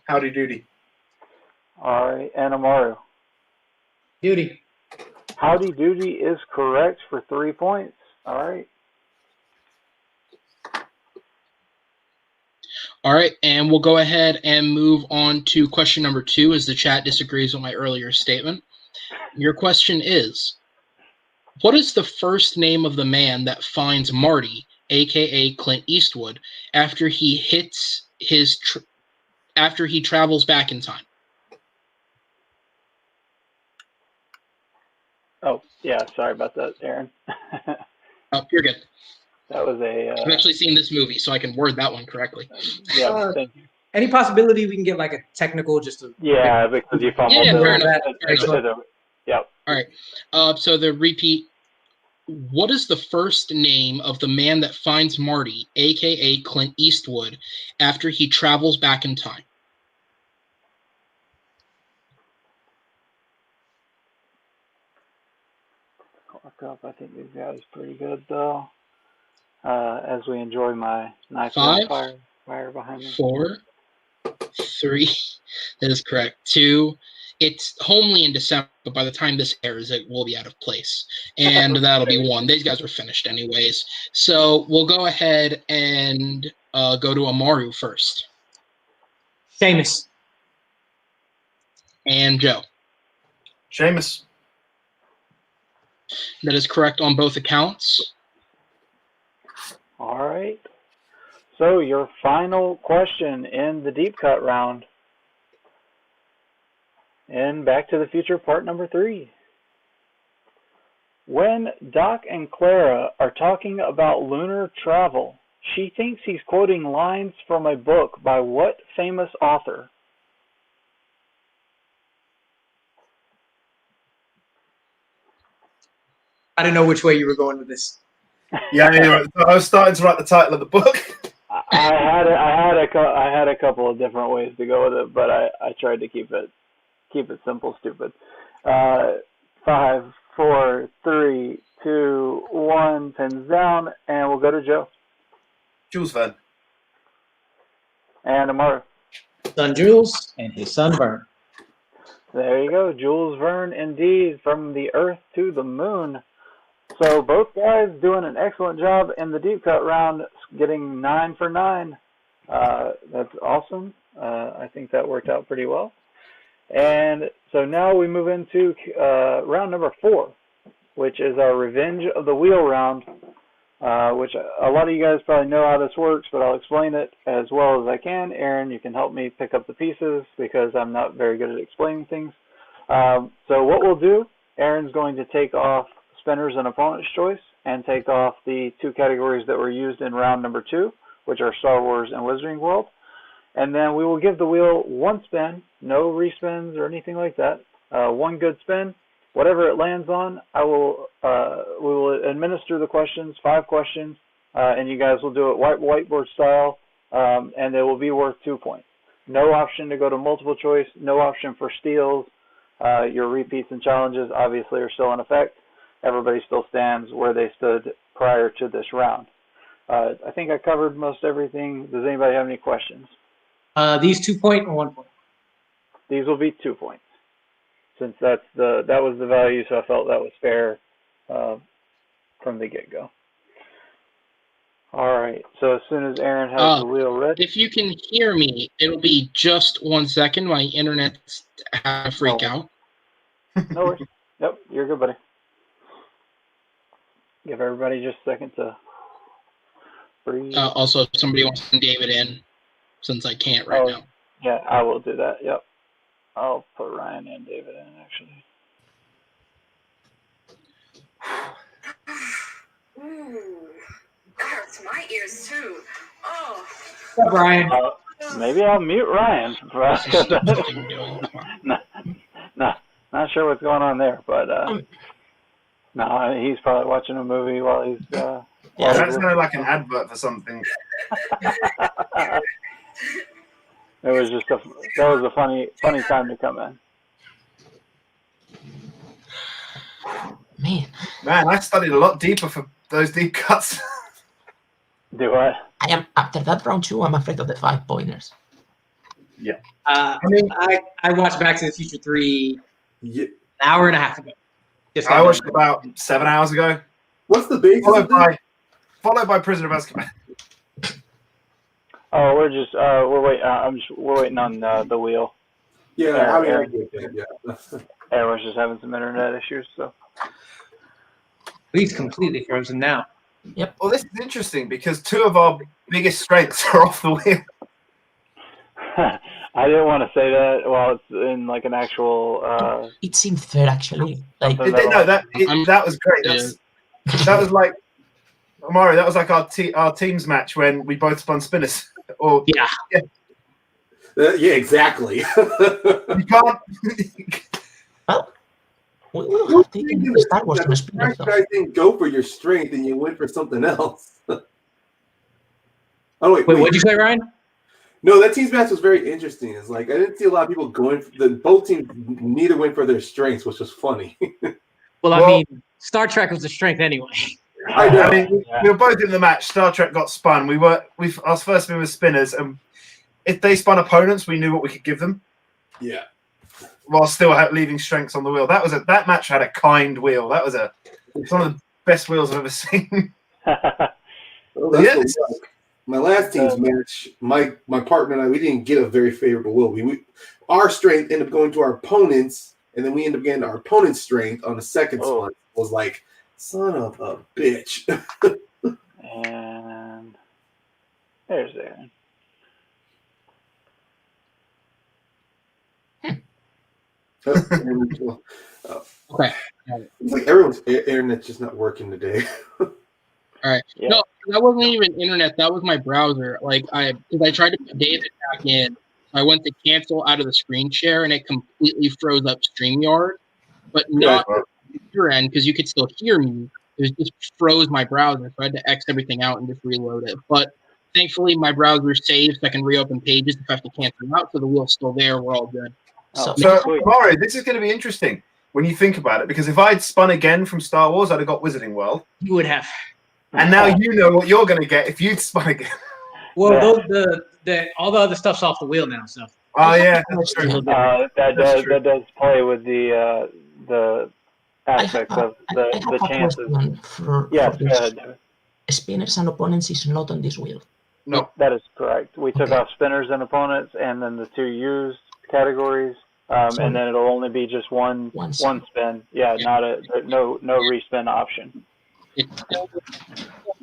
Howdy doody. All right, and Amaru. Duty. Howdy Doody is correct for 3 points. All right. All right, and we'll go ahead and move on to question number 2, as the chat disagrees with my earlier statement. Your question is, what is the first name of the man that finds Marty, a.k.a. Clint Eastwood, after he travels back in time? Oh, yeah, sorry about that, Aaron. Oh, you're good. That was I've actually seen this movie, so I can word that one correctly. Yeah, thank you. Any possibility we can get like a technical just to... Yeah, because you fumbled. Yeah, fair enough. Yep. All right. So the repeat, what is the first name of the man that finds Marty, a.k.a. Clint Eastwood, after he travels back in time? I think these guys are pretty good, though. As we enjoy my nice 5, fire behind me. 4, 3, that is correct. 2, it's homely in December, but by the time this airs, it will be out of place. And that'll be 1. These guys are finished anyways. So we'll go ahead and go to Amaru first. Seamus. And Joe. Seamus. That is correct on both accounts. All right. So your final question in the deep cut round. In Back to the Future Part number 3. When Doc and Clara are talking about lunar travel, she thinks he's quoting lines from a book by what famous author? I didn't know which way you were going with this. Yeah, anyway, I was starting to write the title of the book. I had a couple of different ways to go with it, but I tried to keep it simple, stupid. 5, 4, 3, 2, 1, pins down, and we'll go to Joe. Jules Verne. And Amaru. Son Jules and his son Verne. There you go, Jules Verne, indeed, from the Earth to the Moon. So both guys doing an excellent job in the deep cut round, getting 9 for 9. That's awesome. I think that worked out pretty well. And so now we move into round number 4, which is our Revenge of the Wheel round, which a lot of you guys probably know how this works, but I'll explain it as well as I can. Aaron, you can help me pick up the pieces because I'm not very good at explaining things. So what we'll do, Aaron's going to take off Spinner's and Opponent's Choice and take off the 2 categories that were used in round number 2, which are Star Wars and Wizarding World. And then we will give the wheel 1 spin, no respins or anything like that. 1 good spin. Whatever it lands on, we will administer the questions, 5 questions, and you guys will do it whiteboard style, and they will be worth 2 points. No option to go to multiple choice, no option for steals. Your repeats and challenges obviously are still in effect. Everybody still stands where they stood prior to this round. I think I covered most everything. Does anybody have any questions? These 2 point or 1 point? these will be 2 points, since that was the value. So I felt that was fair from the get-go. All right. So as soon as Aaron has the wheel ready, if you can hear me, it'll be just 1 second. My internet's having a freak out. No worries. Yep, you're good, buddy. Give everybody just a second to breathe. Also, if somebody wants to send David in, since I can't right now. Yeah, I will do that. Yep. I'll put Ryan and David in, actually. That hurts my ears too. Oh. What's up, Ryan? Maybe I'll mute Ryan. Not sure what's going on there, but no, he's probably watching a movie while he's. That sounded like an advert for something. It was just that was a funny time to come in. Man, I studied a lot deeper for those deep cuts. Do what? I am after that round 2. I'm afraid of the 5-pointers. Yeah. I watched Back to the Future 3 an hour and a half ago. I watched it about 7 hours ago. What's the basis? Followed by Prisoner of Azkaban. Oh, we're just we're waiting on the wheel. Yeah, Aaron's just having some internet issues, so. He's completely frozen now. Yep. Well, this is interesting because 2 of our biggest strengths are off the wheel. I didn't want to say that while it's in like an actual. It seemed fair, actually. Like that was great. That was like Amaru. That was like our teams match when we both spun spinners. Or yeah, exactly. You can't. Well, we'll have taken the Star Wars on a spinner. You guys didn't go for your strength and you went for something else. Oh wait, what'd you say, Ryan? No, that team's match was very interesting. It's like I didn't see a lot of people going for both teams neither went for their strengths, which was funny. Well, I mean, Star Trek was a strength anyway. I mean, we were both in the match. Star Trek got spun. Our first spin was spinners, and if they spun opponents, we knew what we could give them. Yeah. While still leaving strengths on the wheel. That match had a kind wheel. That was one of the best wheels I've ever seen. My last team's match, my partner and I, we didn't get a very favorable wheel. Our strength ended up going to our opponents, and then we ended up getting our opponent's strength on the second spot. It was like, son of a bitch. And there's Aaron. Okay. It's like everyone's internet's just not working today. All right. Yeah. No, that wasn't even internet. That was my browser. Like I tried to put David back in. I went to cancel out of the screen share, and it completely froze up StreamYard, but not your end because you could still hear me. It just froze my browser, so I had to X everything out and just reload it. But thankfully, my browser saves, so I can reopen pages if I have to cancel out. So the wheel's still there. We're all good. So Mario, this is going to be interesting when you think about it, because if I'd spun again from Star Wars, I'd have got Wizarding World. You would have. And now you know what you're going to get if you'd spun again. Well, all the other stuff's off the wheel now, so. Oh yeah, that's true. That does play with the aspects of the chances. Go ahead. Spinners and opponents is not on this wheel. No, that is correct. We took off spinners and opponents, and then the 2 used categories, and then it'll only be just one spin. Yeah, no respin option.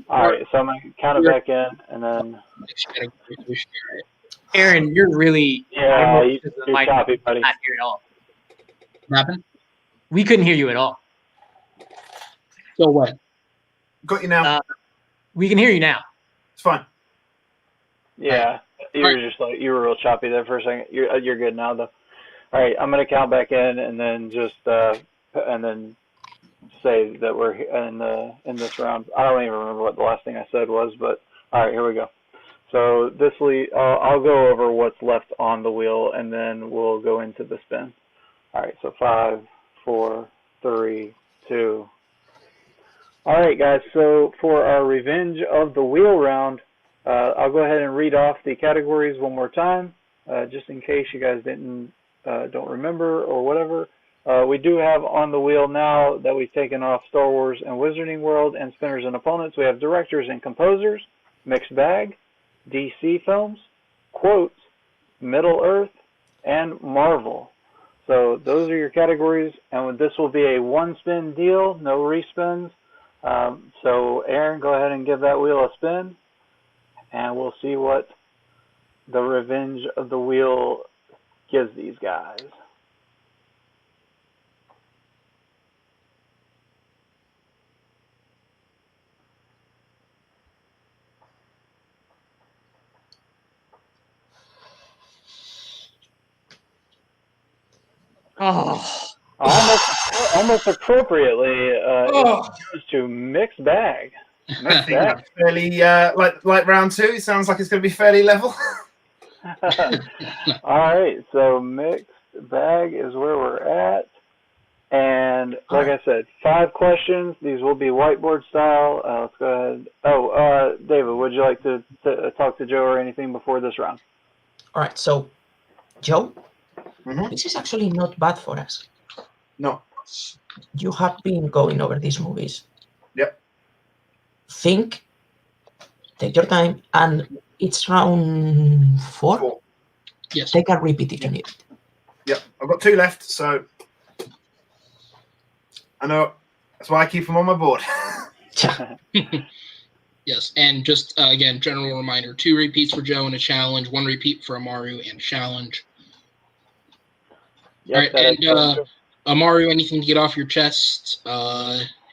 All right, so I'm gonna count it back in, and then. Aaron, you're really you're choppy, buddy. Not here at all. What happened? We couldn't hear you at all. So what? Got you now. We can hear you now. It's fine. Yeah, you were real choppy there for a second. You're good now though. All right, I'm gonna count back in, and then just say that we're in this round. I don't even remember what the last thing I said was, but all right, here we go. So I'll go over what's left on the wheel, and then we'll go into the spin. All right, so 5, 4, 3, 2. All right, guys. So for our Revenge of the Wheel round, I'll go ahead and read off the categories one more time, just in case you guys didn't don't remember or whatever. We do have on the wheel now that we've taken off Star Wars and Wizarding World and Spinners and Opponents. We have directors and composers, mixed bag, DC films, quotes, Middle Earth, and Marvel. So those are your categories, and this will be a one-spin deal, no respins. So Aaron, go ahead and give that wheel a spin, and we'll see what the Revenge of the Wheel gives these guys. Oh. Almost appropriately, it goes to mixed bag. Mixed bag. Fairly like round two. Sounds like it's going to be fairly level. All right, so mixed bag is where we're at, and like I said, 5 questions. These will be whiteboard style. Let's go ahead. Oh, David, would you like to talk to Joe or anything before this round? All right, so Joe, this is actually not bad for us. No. You have been going over these movies. Yep. Think, take your time, and it's round 4. Yes. Take a repeat if you need it. Yep, I've got 2 left, so I know that's why I keep them on my board. Yes, and just again, general reminder: 2 repeats for Joe and a challenge, 1 repeat for Amaru and challenge. Yep, all right, and Amaru, anything to get off your chest?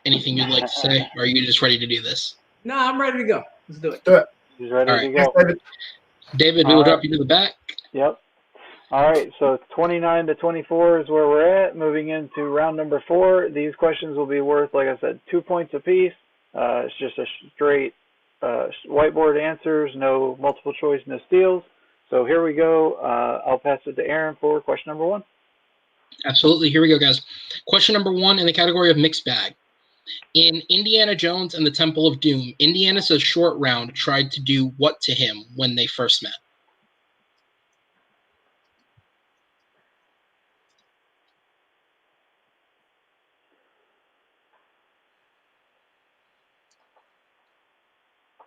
Anything you'd like to say? Or are you just ready to do this? No, I'm ready to go. Let's do it. Do it. He's ready All to right. go. David, we will drop you to the back. Yep. All right, so 29 to 24 is where we're at. Moving into round number 4. These questions will be worth, like I said, 2 points apiece. It's just a straight whiteboard answers, no multiple choice, no steals. So here we go. I'll pass it to Aaron for question number 1. Absolutely. Here we go, guys. Question number 1 in the category of mixed bag. In Indiana Jones and the Temple of Doom, Indiana's short round tried to do what to him when they first met?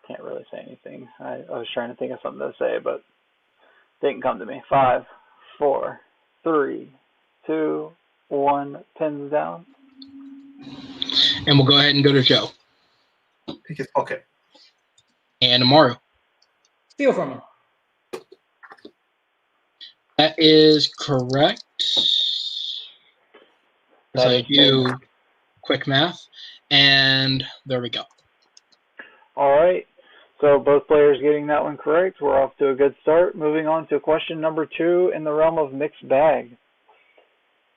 Can't really say anything. I was trying to think of something to say, but it didn't come to me. 5, 4, 3, 2, 1. Pins down. And we'll go ahead and go to Joe. Pick his pocket. And Amaru. Steal from him. That is correct. As I do quick math. And there we go. All right. So both players getting that one correct. We're off to a good start. Moving on to question number 2 in the realm of mixed bag.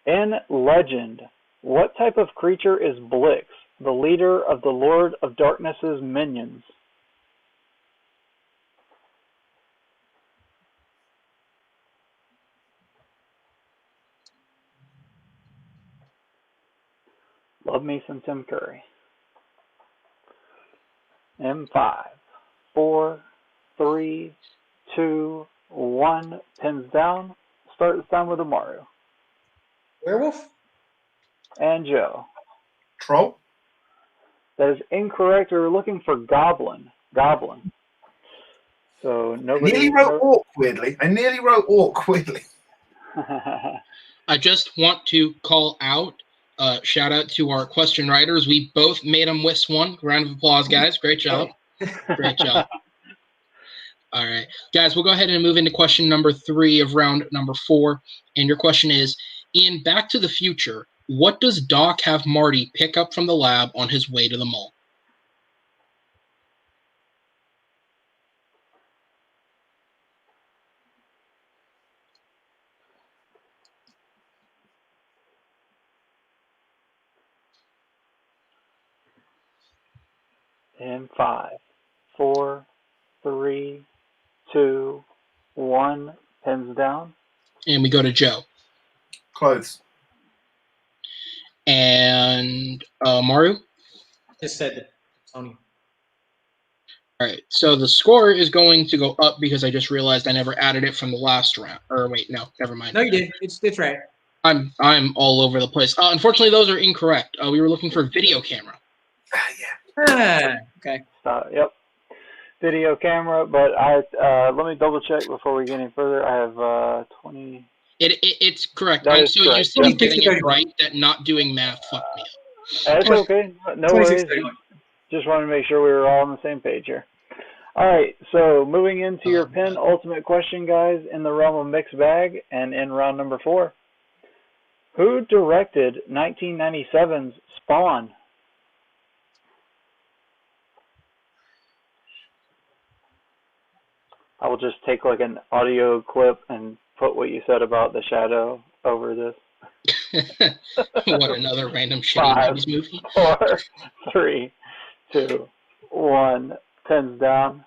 In Legend, what type of creature is Blix, the leader of the Lord of Darkness's minions? Love me some Tim Curry. In 5, 4, 3, 2, 1. Pins down. Start this time with Amaru. Werewolf? And Joe. Troll? That is incorrect. We were looking for Goblin. Goblin. So nobody. I nearly wrote Orc weirdly. I just want to call out, shout out to our question writers. We both made them miss one. Round of applause, guys. Great job. Great job. All right. Guys, we'll go ahead and move into question number 3 of round number 4. And your question is, in Back to the Future, what does Doc have Marty pick up from the lab on his way to the mall? In 5, 4, 3, 2, 1. Pins down. And we go to Joe. Clothes. And Maru? Just said Tony. All right, so the score is going to go up because I just realized I never added it from the last round. Or wait, no, never mind. No, you did. It's right. I'm all over the place. Unfortunately, those are incorrect. We were looking for video camera. Okay. Yep. Video camera, but let me double check before we get any further. I have 20. It's correct. That I'm is so correct. used to getting it right that not doing math fucked me up. That's okay. No worries. Just wanted to make sure we were all on the same page here. All right, so moving into your penultimate question, guys, in the realm of mixed bag and in round number 4. Who directed 1997's Spawn? I will just take like an audio clip and put what you said about the shadow over this. What, another random shitty 90s movie? 4, 3, 2, 1. Pens down.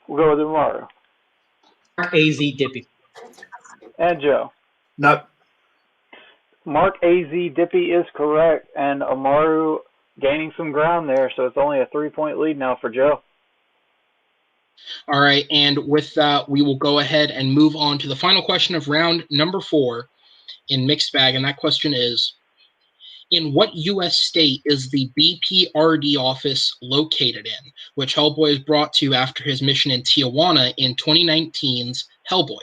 We'll go with Amaru. Mark A.Z. Dippy. And Joe. Nope. Mark A.Z. Dippy is correct, and Amaru gaining some ground there, so it's only a 3-point lead now for Joe. All right, and with that, we will go ahead and move on to the final question of round number 4 in mixed bag, and that question is, in what U.S. state is the BPRD office located in, which Hellboy is brought to after his mission in Tijuana in 2019's Hellboy?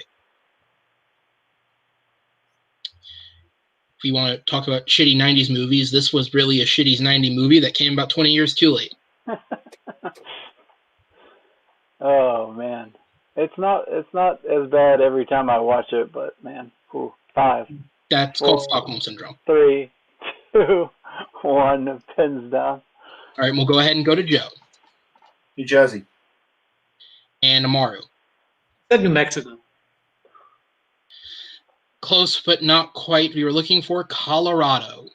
If you want to talk about shitty 90s movies, this was really a shitty 90s movie that came about 20 years too late. Oh, man. It's not as bad every time I watch it, but, man, 5. That's 4, called Stockholm Syndrome. 3, 2, 1, pins down. All right, we'll go ahead and go to Joe. New Jersey. And Amaru. New Mexico. Close, but not quite. We were looking for Colorado.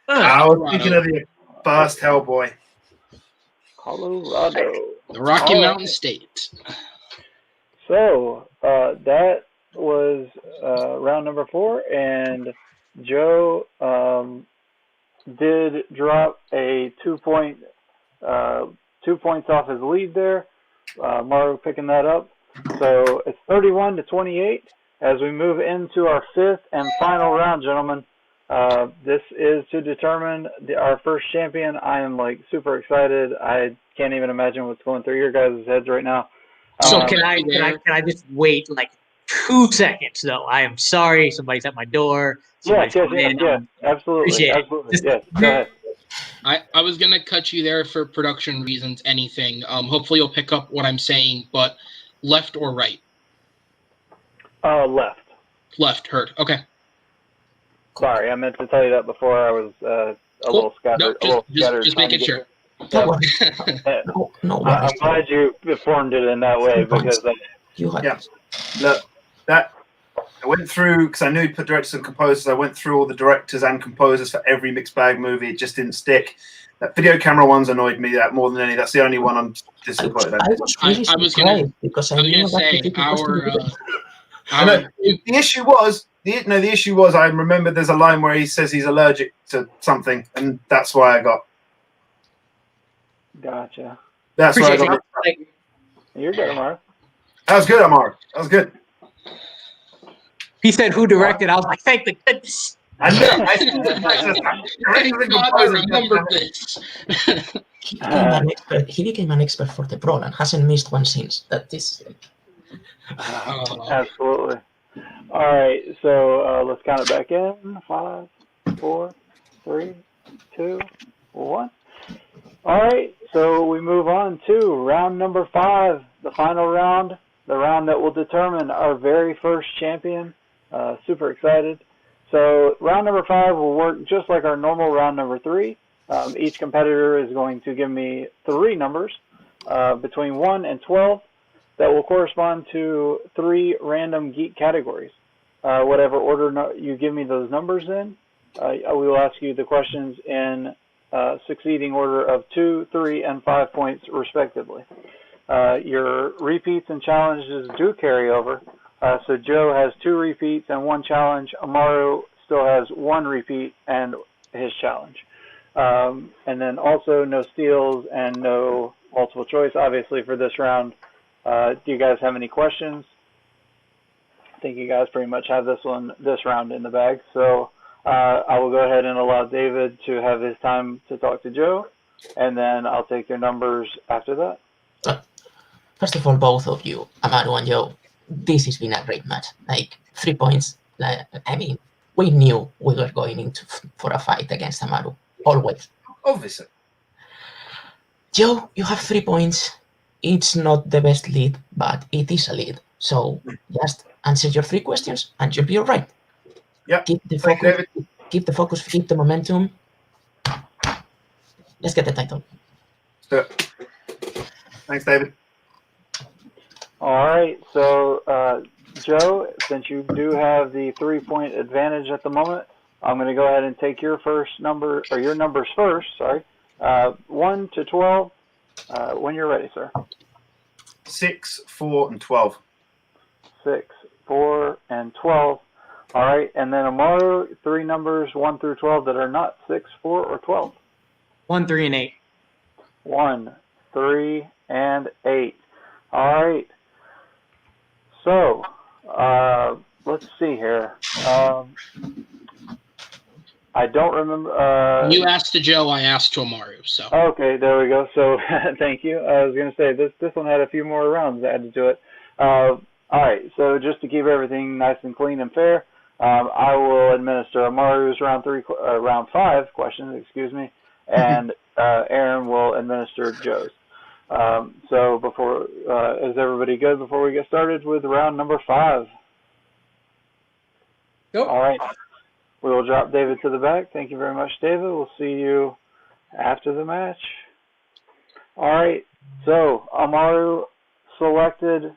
I was thinking of the first Hellboy. Colorado. The Rocky Mountain State. So, that was round number 4, and Joe did drop a 2 points off his lead there. Maru picking that up. So it's 31-28 as we move into our 5th and final round, gentlemen. This is to determine our first champion. I am like super excited. I can't even imagine what's going through your guys' heads right now. So can I just wait like 2 seconds though? I am sorry. Somebody's at my door. Yes, absolutely. Absolutely. Yes, go ahead. I was going to cut you there for production reasons, anything. Hopefully you'll pick up what I'm saying, but left or right? Left. Left, heard. Okay. Sorry, I meant to tell you that before. I was a little scattered. No, just making sure. No, I'm glad you formed it in that way because Look, that I went through because I knew he'd put directors and composers. I went through all the directors and composers for every mixed bag movie. It just didn't stick. That video camera one's annoyed me that more than any. That's the only one I'm disappointed at. I was gonna say the issue was the issue was I remember there's a line where he says he's allergic to something, and that's why I got. Gotcha. That's why I got. You're good, Amar. That was good, Amar. That was good. He said who directed. I was like, thank the goodness. I know. I remember this. He became an expert for the role and hasn't missed one since. That is. Absolutely. All right, so let's count it back in. 5, 4, 3, 2, 1. All right, so we move on to round number 5, the final round, the round that will determine our very first champion. Super excited. So round number 5 will work just like our normal round number 3. Each competitor is going to give me 3 numbers between 1 and 12 that will correspond to 3 random geek categories. Whatever order you give me those numbers in, we will ask you the questions in succeeding order of 2, 3, and 5 points respectively. Your repeats and challenges do carry over. So Joe has 2 repeats and 1 challenge. Amaru still has 1 repeat and his challenge. And then also no steals and no multiple choice, obviously, for this round. Do you guys have any questions? I think you guys pretty much have this round in the bag. So I will go ahead and allow David to have his time to talk to Joe, and then I'll take your numbers after that. First of all, both of you, Amaru and Joe, this has been a great match. Like 3 points. Like, I mean, we knew we were going into for a fight against Amaru. Always. Obviously. Joe, you have 3 points. It's not the best lead, but it is a lead. So just answer your 3 questions and you'll be all right. Yeah. Keep the focus. Keep the focus. Keep the momentum. Let's get the title. Let's do it. Thanks, David. All right. So, Joe, since you do have the 3-point advantage at the moment, I'm going to go ahead and take your your numbers first. Sorry, 1 to 12. When you're ready, sir. 6, 4, and 12. 6, 4, and 12. All right, and then Amaru, 3 numbers 1 through 12 that are not 6, 4, or 12. 1, 3, and 8. 1, 3, and 8. All right. So, let's see here. I don't remember. You asked to Joe, I asked to Amaru. So. Okay, there we go. So, thank you. I was going to say this one had a few more rounds added to it. All right. So, just to keep everything nice and clean and fair, I will administer Amaru's round 5 questions. Excuse me, and Aaron will administer Joe's. So, is everybody good before we get started with round number 5? Yep. All right. We will drop David to the back. Thank you very much, David. We'll see you after the match. All right. So, Amaru selected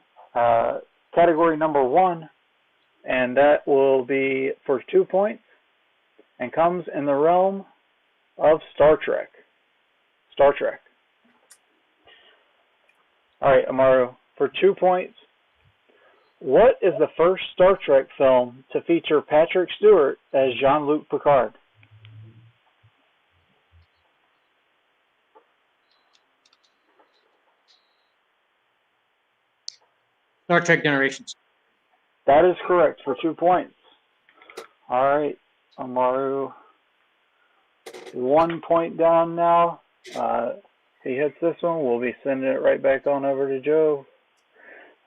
category number 1, and that will be for 2 points and comes in the realm of Star Trek. Star Trek. All right, Amaru, for 2 points, what is the first Star Trek film to feature Patrick Stewart as Jean-Luc Picard? Star Trek Generations. That is correct for 2 points. All right, Amaru, 1 point down now. He hits this one, we'll be sending it right back on over to Joe.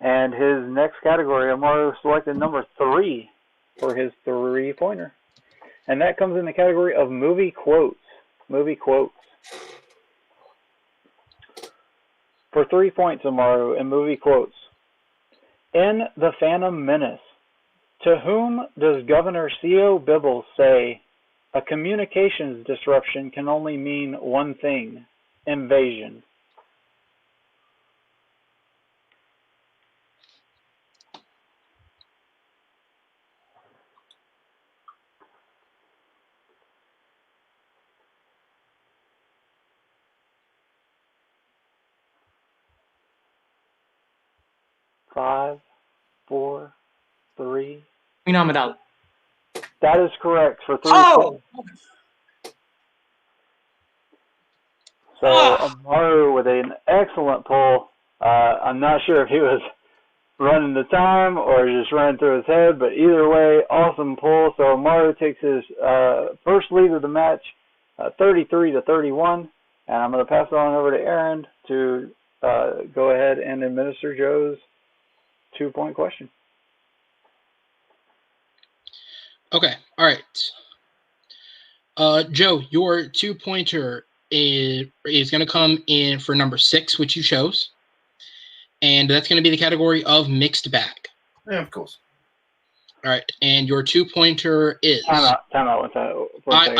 And his next category, Amaru selected number 3 for his 3-pointer. And that comes in the category of movie quotes. Movie quotes. For 3 points, Amaru, in movie quotes. In The Phantom Menace, to whom does Governor C.O. Bibble say, a communications disruption can only mean one thing, invasion? Five, 4, 3. Amidala. That is correct for 3 Oh! points. So Amaru with an excellent pull. I'm not sure if he was running the time or just running through his head, but either way, awesome pull. So Amaru takes his first lead of the match, 33-31, and I'm going to pass it on over to Aaron to go ahead and administer Joe's 2-point question. Okay, all right. Joe, your 2-pointer is going to come in for number 6, which you chose. And that's going to be the category of mixed bag. Yeah, of course. All right, and your 2-pointer is... Time out. I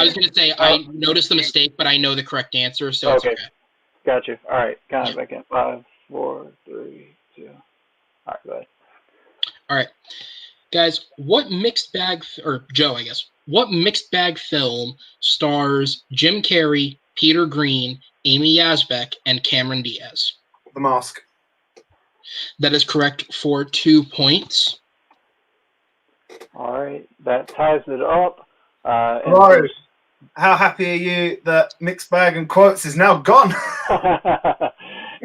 was going to say, I noticed the mistake, but I know the correct answer, so it's okay. Got you. All right, count it back in. 5, 4, 3, 2. All right, go ahead. All right. Guys, what mixed bag, or Joe, I guess, what mixed bag film stars Jim Carrey, Peter Green, Amy Yazbek, and Cameron Diaz? The Mask. That is correct for 2 points. All right, that ties it up. Hello. How happy are you that mixed bag and quotes is now gone?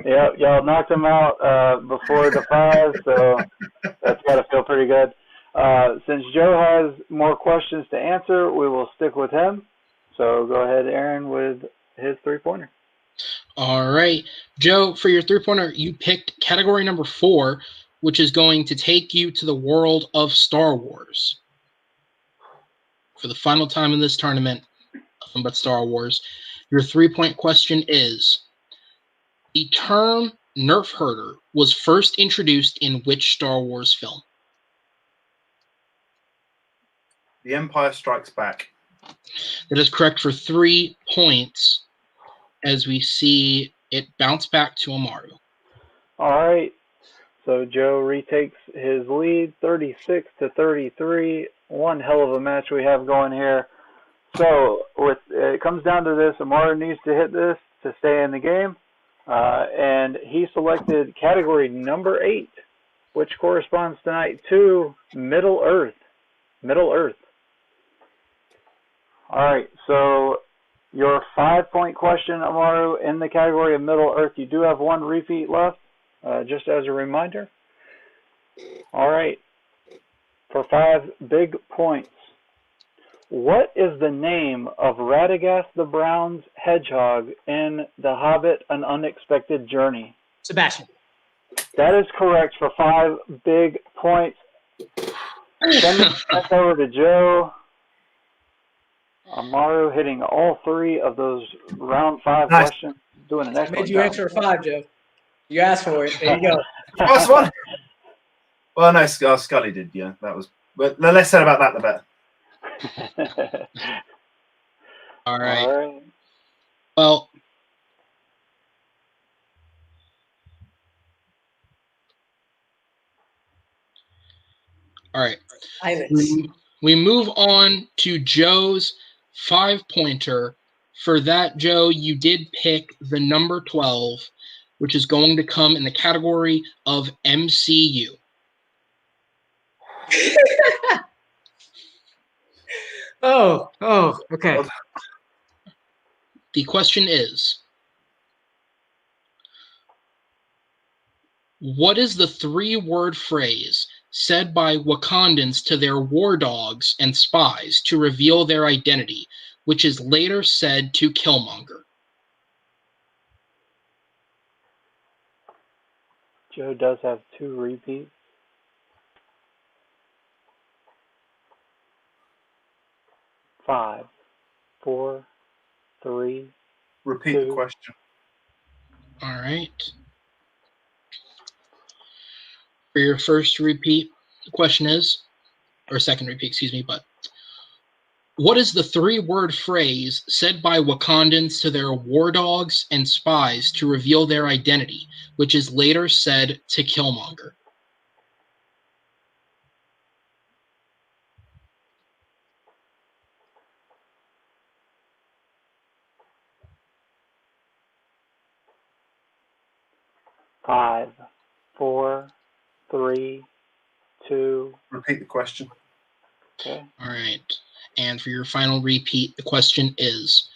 Yep, y'all knocked him out before the 5, so that's got to feel pretty good. Since Joe has more questions to answer, we will stick with him. So go ahead, Aaron, with his 3-pointer. All right. Joe, for your 3-pointer, you picked category number 4, which is going to take you to the world of Star Wars. For the final time in this tournament, nothing but Star Wars. Your 3-point question is, the term Nerf herder was first introduced in which Star Wars film? The Empire Strikes Back. That is correct for 3 points, as we see it bounce back to Amaru. All right. So Joe retakes his lead, 36-33. One hell of a match we have going here. So it comes down to this. Amaru needs to hit this to stay in the game. And he selected category number 8, which corresponds tonight to Middle Earth. Middle Earth. All right, so your 5-point question, Amaru, in the category of Middle Earth, you do have 1 repeat left, just as a reminder. All right, for 5 big points. What is the name of Radagast the Brown's hedgehog in The Hobbit: An Unexpected Journey? Sebastian. That is correct for 5 big points. Send it back over to Joe. Amaru hitting all 3 of those round 5 questions, doing an excellent Made you job. answer 5, Joe. You asked for it. There you go. First one. Well, no, Scully did. Yeah, that was. But the less said about that, the better. All right. All right. Well, all right. We move on to Joe's 5-pointer. For that, Joe, you did pick the number 12, which is going to come in the category of MCU. Oh, okay. The question is, what is the 3-word phrase said by Wakandans to their war dogs and spies to reveal their identity, which is later said to Killmonger? Joe does have 2 repeats. 5, 4, 3. Repeat 2. the question. All right. For your first repeat, the question is, or second repeat, excuse me, but what is the 3-word phrase said by Wakandans to their war dogs and spies to reveal their identity, which is later said to Killmonger? Five, 4, 3, 2. Repeat the question. Okay. All right. And for your final repeat, the question is,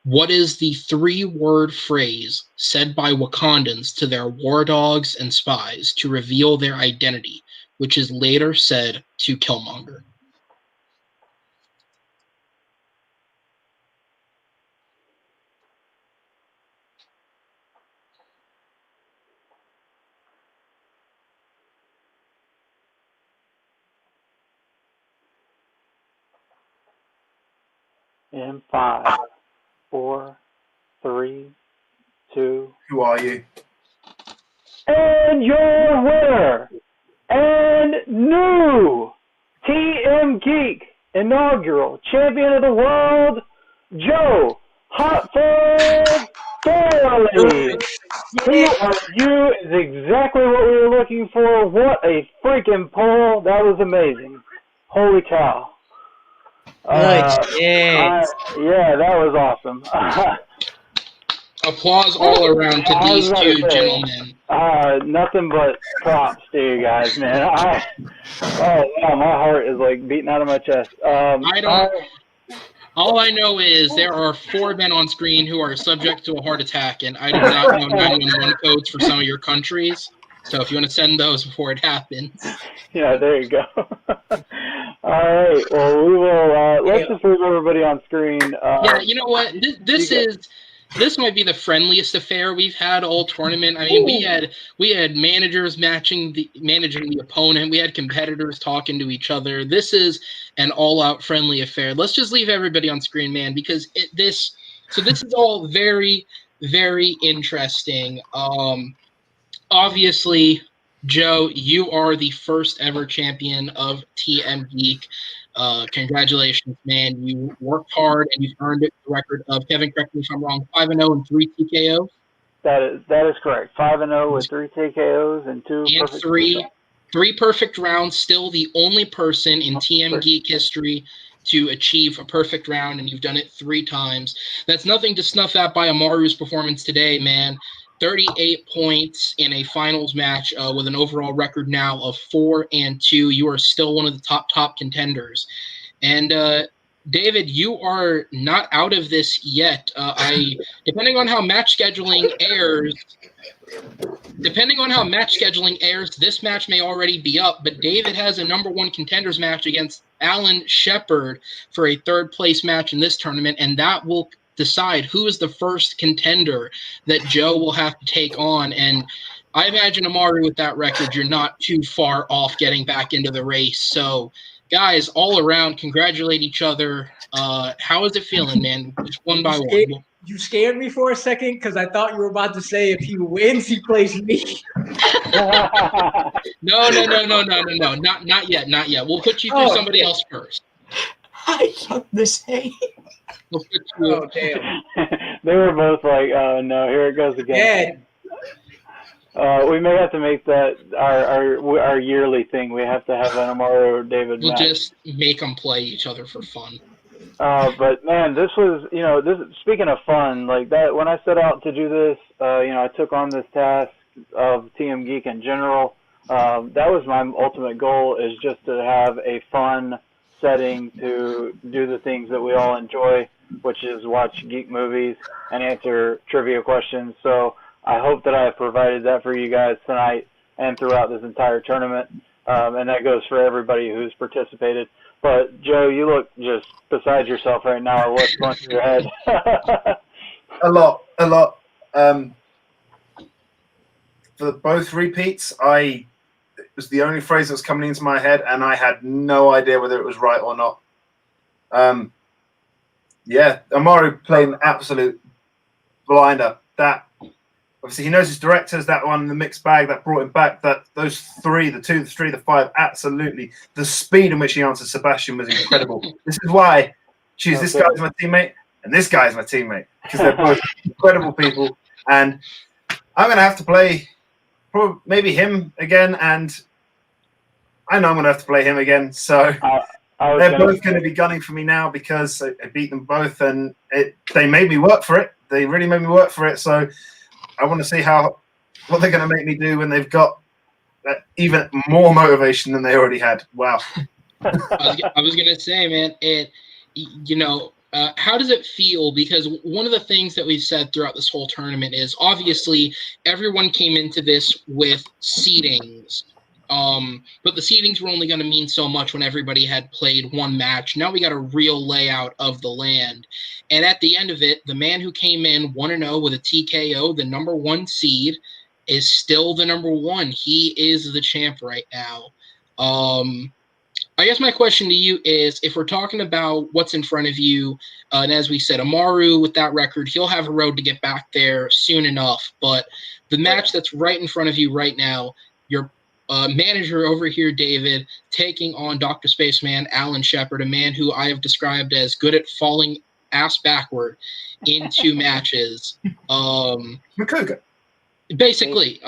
what is the 3-word phrase said by Wakandans to their war dogs and spies to reveal their identity, which is later said to Killmonger? In 5, 4, 3, 2. Who are you? And your winner and new TMGeek inaugural champion of the world, Joe Hotford Farrelly. Who are you is exactly what we were looking for. What a freaking poll. That was amazing. Holy cow. Yeah, that was awesome. Applause all around to these 2 gentlemen. Nothing but props to you guys, man. Oh wow, my heart is like beating out of my chest. All I know is there are 4 men on screen who are subject to a heart attack, and I do not know 911 codes for some of your countries. So if you want to send those before it happens. Yeah, there you go. All right. Well, we will. Let's just leave everybody on screen. Yeah, you know what? This might be the friendliest affair we've had all tournament. I mean, we had managers managing the opponent. We had competitors talking to each other. This is an all-out friendly affair. Let's just leave everybody on screen, man, because this is all very, very interesting. Obviously, Joe, you are the first ever champion of TMGeek. Congratulations, man. You worked hard and you've earned it. The record of, Kevin, correct me if I'm wrong, 5-0 and 3 TKOs? That is correct. 5-0 with 3 TKOs and 2 perfect rounds. 3 perfect rounds. Still the only person in TMGeek history to achieve a perfect round, and you've done it 3 times. That's nothing to snuff at by Amaru's performance today, man. 38 points in a finals match with an overall record now of 4-2. You are still one of the top contenders. And David, you are not out of this yet. Depending on how match scheduling airs, this match may already be up, but David has a #1 contenders match against Alan Shepard for a 3rd place match in this tournament, and that will decide who is the first contender that Joe will have to take on. And I imagine, Amaru, with that record, you're not too far off getting back into the race. So, guys, all around, congratulate each other. How is it feeling, man? Just one by one. You scared me for a second because I thought you were about to say if he wins, he plays me. No. Not yet. We'll put you through somebody else first. I thought the same. Oh, damn. They were both like, oh, no, here it goes again. We may have to make that our yearly thing. We have to have an Amaru David match. We'll just make them play each other for fun. But, man, this was, speaking of fun, like that, when I set out to do this, I took on this task of TMGeek in general. That was my ultimate goal, is just to have a fun setting to do the things that we all enjoy, which is watch geek movies and answer trivia questions. So I hope that I have provided that for you guys tonight and throughout this entire tournament. And that goes for everybody who's participated. But Joe, you look just beside yourself right now. What's going through your head? A lot. For both repeats, it was the only phrase that was coming into my head, and I had no idea whether it was right or not. Amaru played an absolute blinder. That obviously he knows his directors. That one, the mixed bag, that brought him back. Those 3, the 2, the 3, the 5, absolutely. The speed in which he answered Sebastian was incredible. This is why I choose this guy as my teammate and this guy as my teammate, because they're both incredible people. And I'm going to have to play maybe him again, and I know I'm going to have to play him again. So they're both going to be gunning for me now because I beat them both, and they made me work for it. They really made me work for it. So I want to see what they're going to make me do when they've got even more motivation than they already had. Wow. I was going to say, man, how does it feel? Because one of the things that we've said throughout this whole tournament is obviously everyone came into this with seedings. But the seedings were only going to mean so much when everybody had played one match. Now we got a real layout of the land. And at the end of it, the man who came in 1-0 with a TKO, the #1 seed, is still the #1. He is the champ right now. I guess my question to you is, if we're talking about what's in front of you, and as we said, Amaru with that record, he'll have a road to get back there soon enough. But the match that's right in front of you right now, your manager over here, David, taking on Dr. Spaceman Alan Shepard, a man who I have described as good at falling ass backward into matches. Makuga. Basically,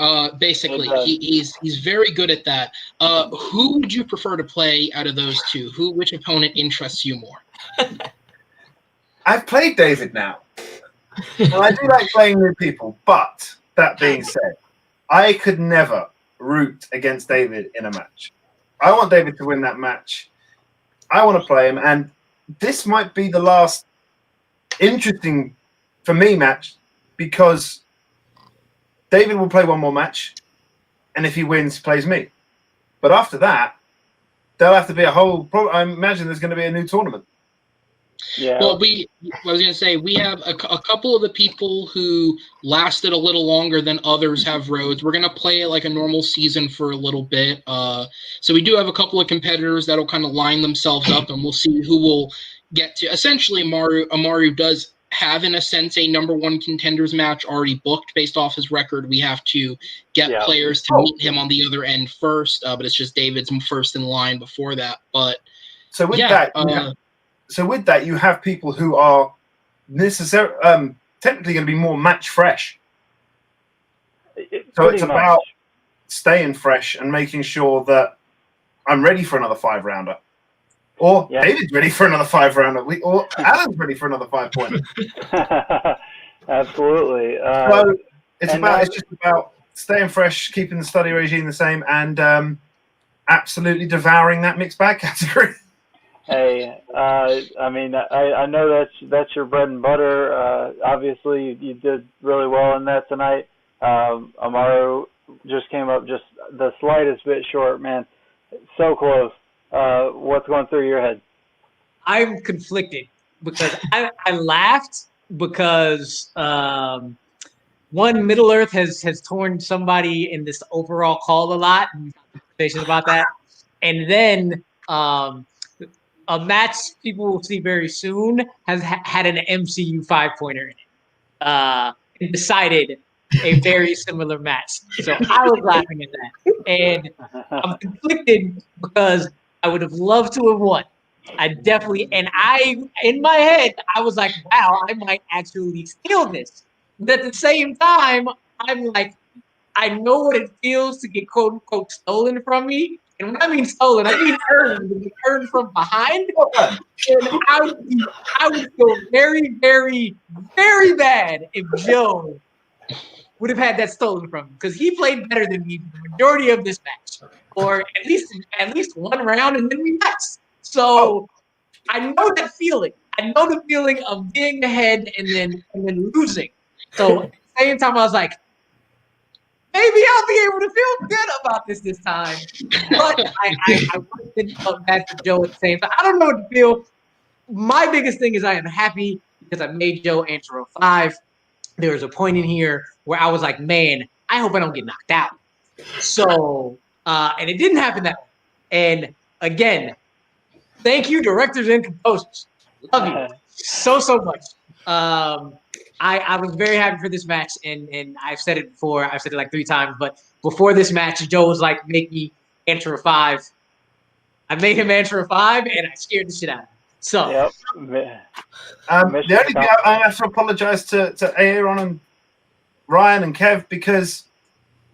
he's very good at that. Who would you prefer to play out of those two? Which opponent interests you more? I've played David now, and I do like playing new people. But that being said, I could never root against David in a match. I want David to win that match. I want to play him, and this might be the last interesting for me match, because David will play one more match, and if he wins, plays me. But after that, there'll have to be a whole. I imagine there's going to be a new tournament. Yeah. Well, I was going to say, we have a couple of the people who lasted a little longer than others have roads. We're going to play it like a normal season for a little bit. So we do have a couple of competitors that'll kind of line themselves up, and we'll see who will get to. Essentially, Amaru does have, in a sense, a number one contenders match already booked based off his record. We have to get players to meet him on the other end first, but it's just David's first in line before that. But so with that, you have people who are necessarily technically going to be more match fresh. So it's about staying fresh and making sure that I'm ready for another 5-rounder. Or David's ready for another 5-rounder. Or Alan's ready for another 5-pointer. Absolutely. So it's just about staying fresh, keeping the study regime the same, and absolutely devouring that mixed bag category. Hey, I mean, I know that's your bread and butter. Obviously, you did really well in that tonight. Amaru just came up just the slightest bit short, man. So close. What's going through your head? I'm conflicted because I laughed because one, Middle Earth has torn somebody in this overall call a lot, and conversations about that, and then a match people will see very soon has had an MCU 5-pointer in it, and decided a very similar match. So I was laughing at that, and I'm conflicted because I would have loved to have won. I definitely, and in my head, I was like, wow, I might actually steal this. But at the same time, I'm like, I know what it feels to get quote unquote stolen from me. And when I mean stolen, I mean earned from behind. And I would feel very, very, very bad if Joe would have had that stolen from him, because he played better than me for the majority of this match, or at least one round, and then we matched. So I know that feeling. I know the feeling of being ahead and then losing. So at the same time, I was like, maybe I'll be able to feel good about this time. But I didn't feel bad for Joe at the same time. I don't know what to feel. My biggest thing is I am happy because I made Joe answer a 5. There was a point in here where I was like, man, I hope I don't get knocked out. So, and it didn't happen that way. And again, thank you, directors and composers. Love you so much. I was very happy for this match, and I've said it before. I've said it like 3 times, but before this match, Joe was like, make me answer a 5. I made him answer a 5, and I scared the shit out of him. So, the only thing I have to apologize to Aaron and Ryan and Kev, because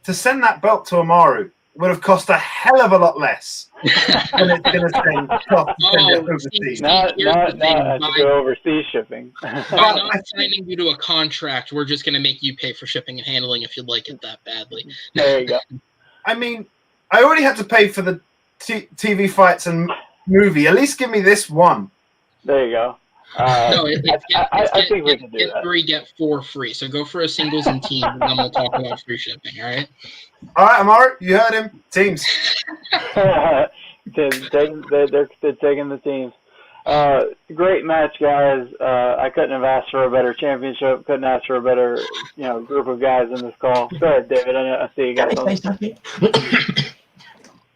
to send that belt to Amaru would have cost a hell of a lot less than it's going to send it overseas. Not to go overseas shipping. By not signing you to a contract, we're just going to make you pay for shipping and handling if you'd like it that badly. There you go. I mean, I already had to pay for the TV fights and movie. At least give me this one. There you go. No, I think we can do that. 3, get 4 free. So go for a singles and team, and then we'll talk about free shipping. All right. All right, Amaru, you heard him. Teams. They're taking the teams. Great match, guys. I couldn't have asked for a better championship. Couldn't ask for a better, group of guys in this call. Go ahead, David. I see you got something.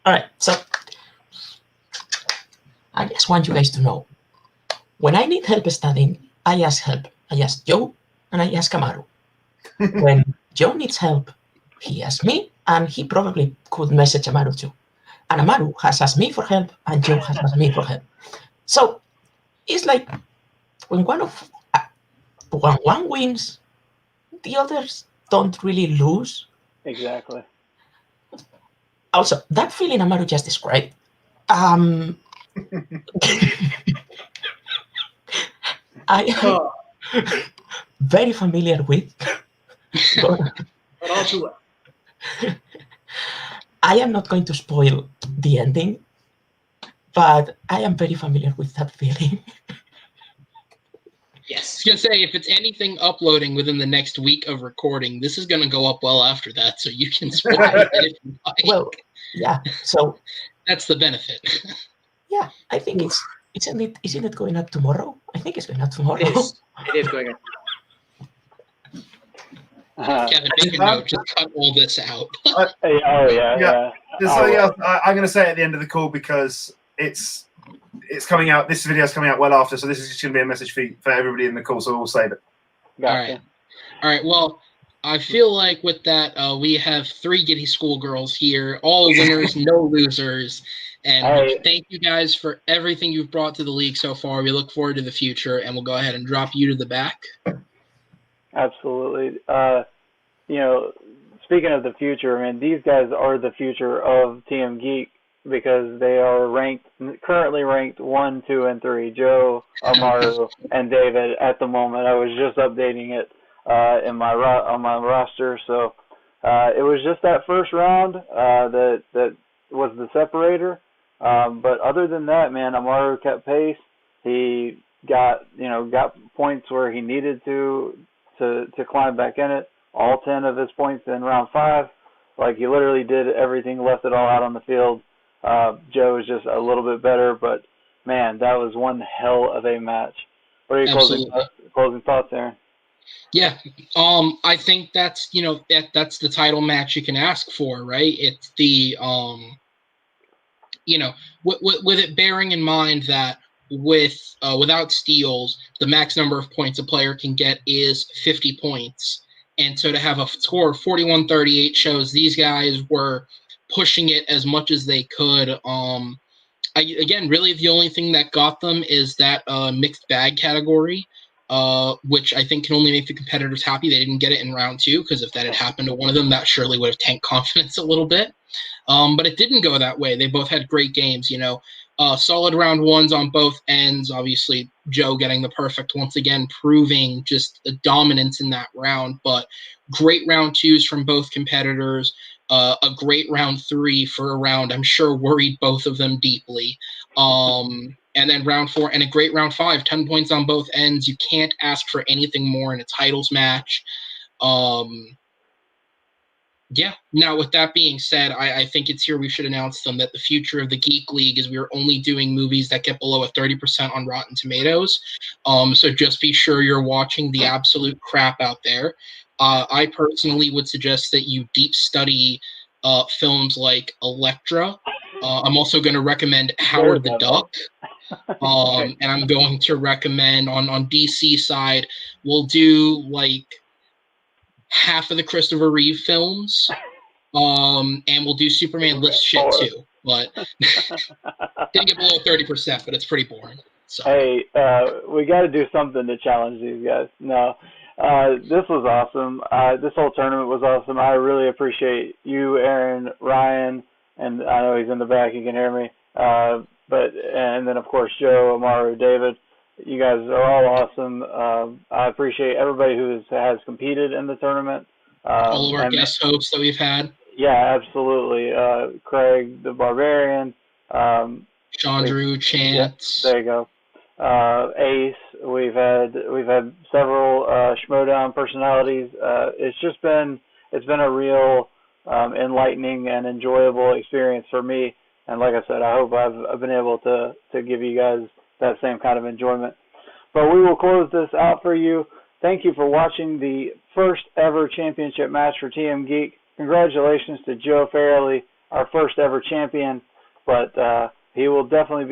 All right. So I just want you guys to know, when I need help studying, I ask help. I ask Joe and I ask Amaru. When Joe needs help, he asks me, and he probably could message Amaru too. And Amaru has asked me for help, and Joe has asked me for help. So it's like when one wins, the others don't really lose. Exactly. Also, that feeling Amaru just described, I am very familiar with. I am not going to spoil the ending, but I am very familiar with that feeling. Yes. I was gonna say, if it's anything uploading within the next week of recording, this is gonna go up well after that, so you can spoil it if you like. Well, yeah. So that's the benefit. yeah, I think isn't it going up tomorrow? I think it's going up tomorrow. It is going up. Kevin, make a note. Just cut all this out. Yeah. There's something else I'm going to say at the end of the call because it's coming out. This video is coming out well after, so this is just going to be a message for everybody in the call. So we'll save it. Gotcha. All right. Well, I feel like with that, we have 3 Giddy Schoolgirls here, all winners, no losers. And thank you guys for everything you've brought to the league so far. We look forward to the future, and we'll go ahead and drop you to the back. Absolutely. Speaking of the future, these guys are the future of TM Geek because they are currently ranked 1, 2, and 3. Joe, Amaru, and David at the moment. I was just updating it on my roster, so it was just that first round that was the separator. But other than that, man, Amaru kept pace. He got points where he needed to climb back in it. All 10 of his points in round 5. Like, he literally did everything, left it all out on the field. Joe was just a little bit better, but man, that was one hell of a match. What are your closing thoughts, Aaron? Yeah, I think that's that's the title match you can ask for, right? It's the with it bearing in mind that without steals, the max number of points a player can get is 50 points. And so to have a score of 41-38 shows these guys were pushing it as much as they could. Again, really the only thing that got them is that mixed bag category, which I think can only make the competitors happy. They didn't get it in round 2 because if that had happened to one of them, that surely would have tanked confidence a little bit. But it didn't go that way. They both had great games, solid round 1s on both ends. Obviously, Joe getting the perfect once again, proving just the dominance in that round. But great round 2s from both competitors. A great round 3 for a round I'm sure worried both of them deeply. And then round 4 and a great round 5, 10 points on both ends. You can't ask for anything more in a titles match. Yeah. Now, with that being said, I think it's here we should announce them that the future of the Geek League is we are only doing movies that get below a 30% on Rotten Tomatoes. So just be sure you're watching the absolute crap out there. I personally would suggest that you deep study films like Elektra. I'm also going to recommend Howard the Duck. And I'm going to recommend on DC side, we'll do like half of the Christopher Reeve films, and we'll do Superman list shit too, but didn't get below 30%, but it's pretty boring. So. Hey, we got to do something to challenge these guys. No, this was awesome. This whole tournament was awesome. I really appreciate you, Aaron, Ryan, and I know he's in the back. He can hear me. And then of course Joe, Amaru, David. You guys are all awesome. I appreciate everybody who has competed in the tournament. All of our guest hosts that we've had. Yeah, absolutely. Craig the Barbarian. Chandru, Chance. Yeah, there you go. Ace. We've had several Schmoedown personalities. It's been a real enlightening and enjoyable experience for me. And like I said, I hope I've been able to give you guys that same kind of enjoyment. But we will close this out for you. Thank you for watching the first ever championship match for TM Geek. Congratulations to Joe Farrelly, our first ever champion. But he will definitely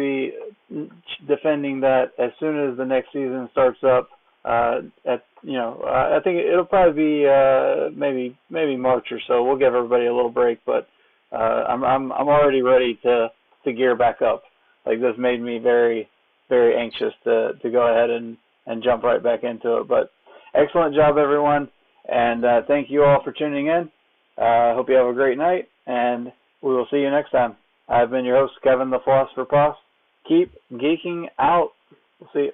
be defending that as soon as the next season starts up. I think it'll probably be maybe March or so. We'll give everybody a little break, but I'm already ready to gear back up. Like, this made me very, very anxious to go ahead and jump right back into it. But excellent job, everyone, and thank you all for tuning in. I hope you have a great night, and we will see you next time. I've been your host, Kevin the Philosopher Poss. Keep geeking out. We'll see you.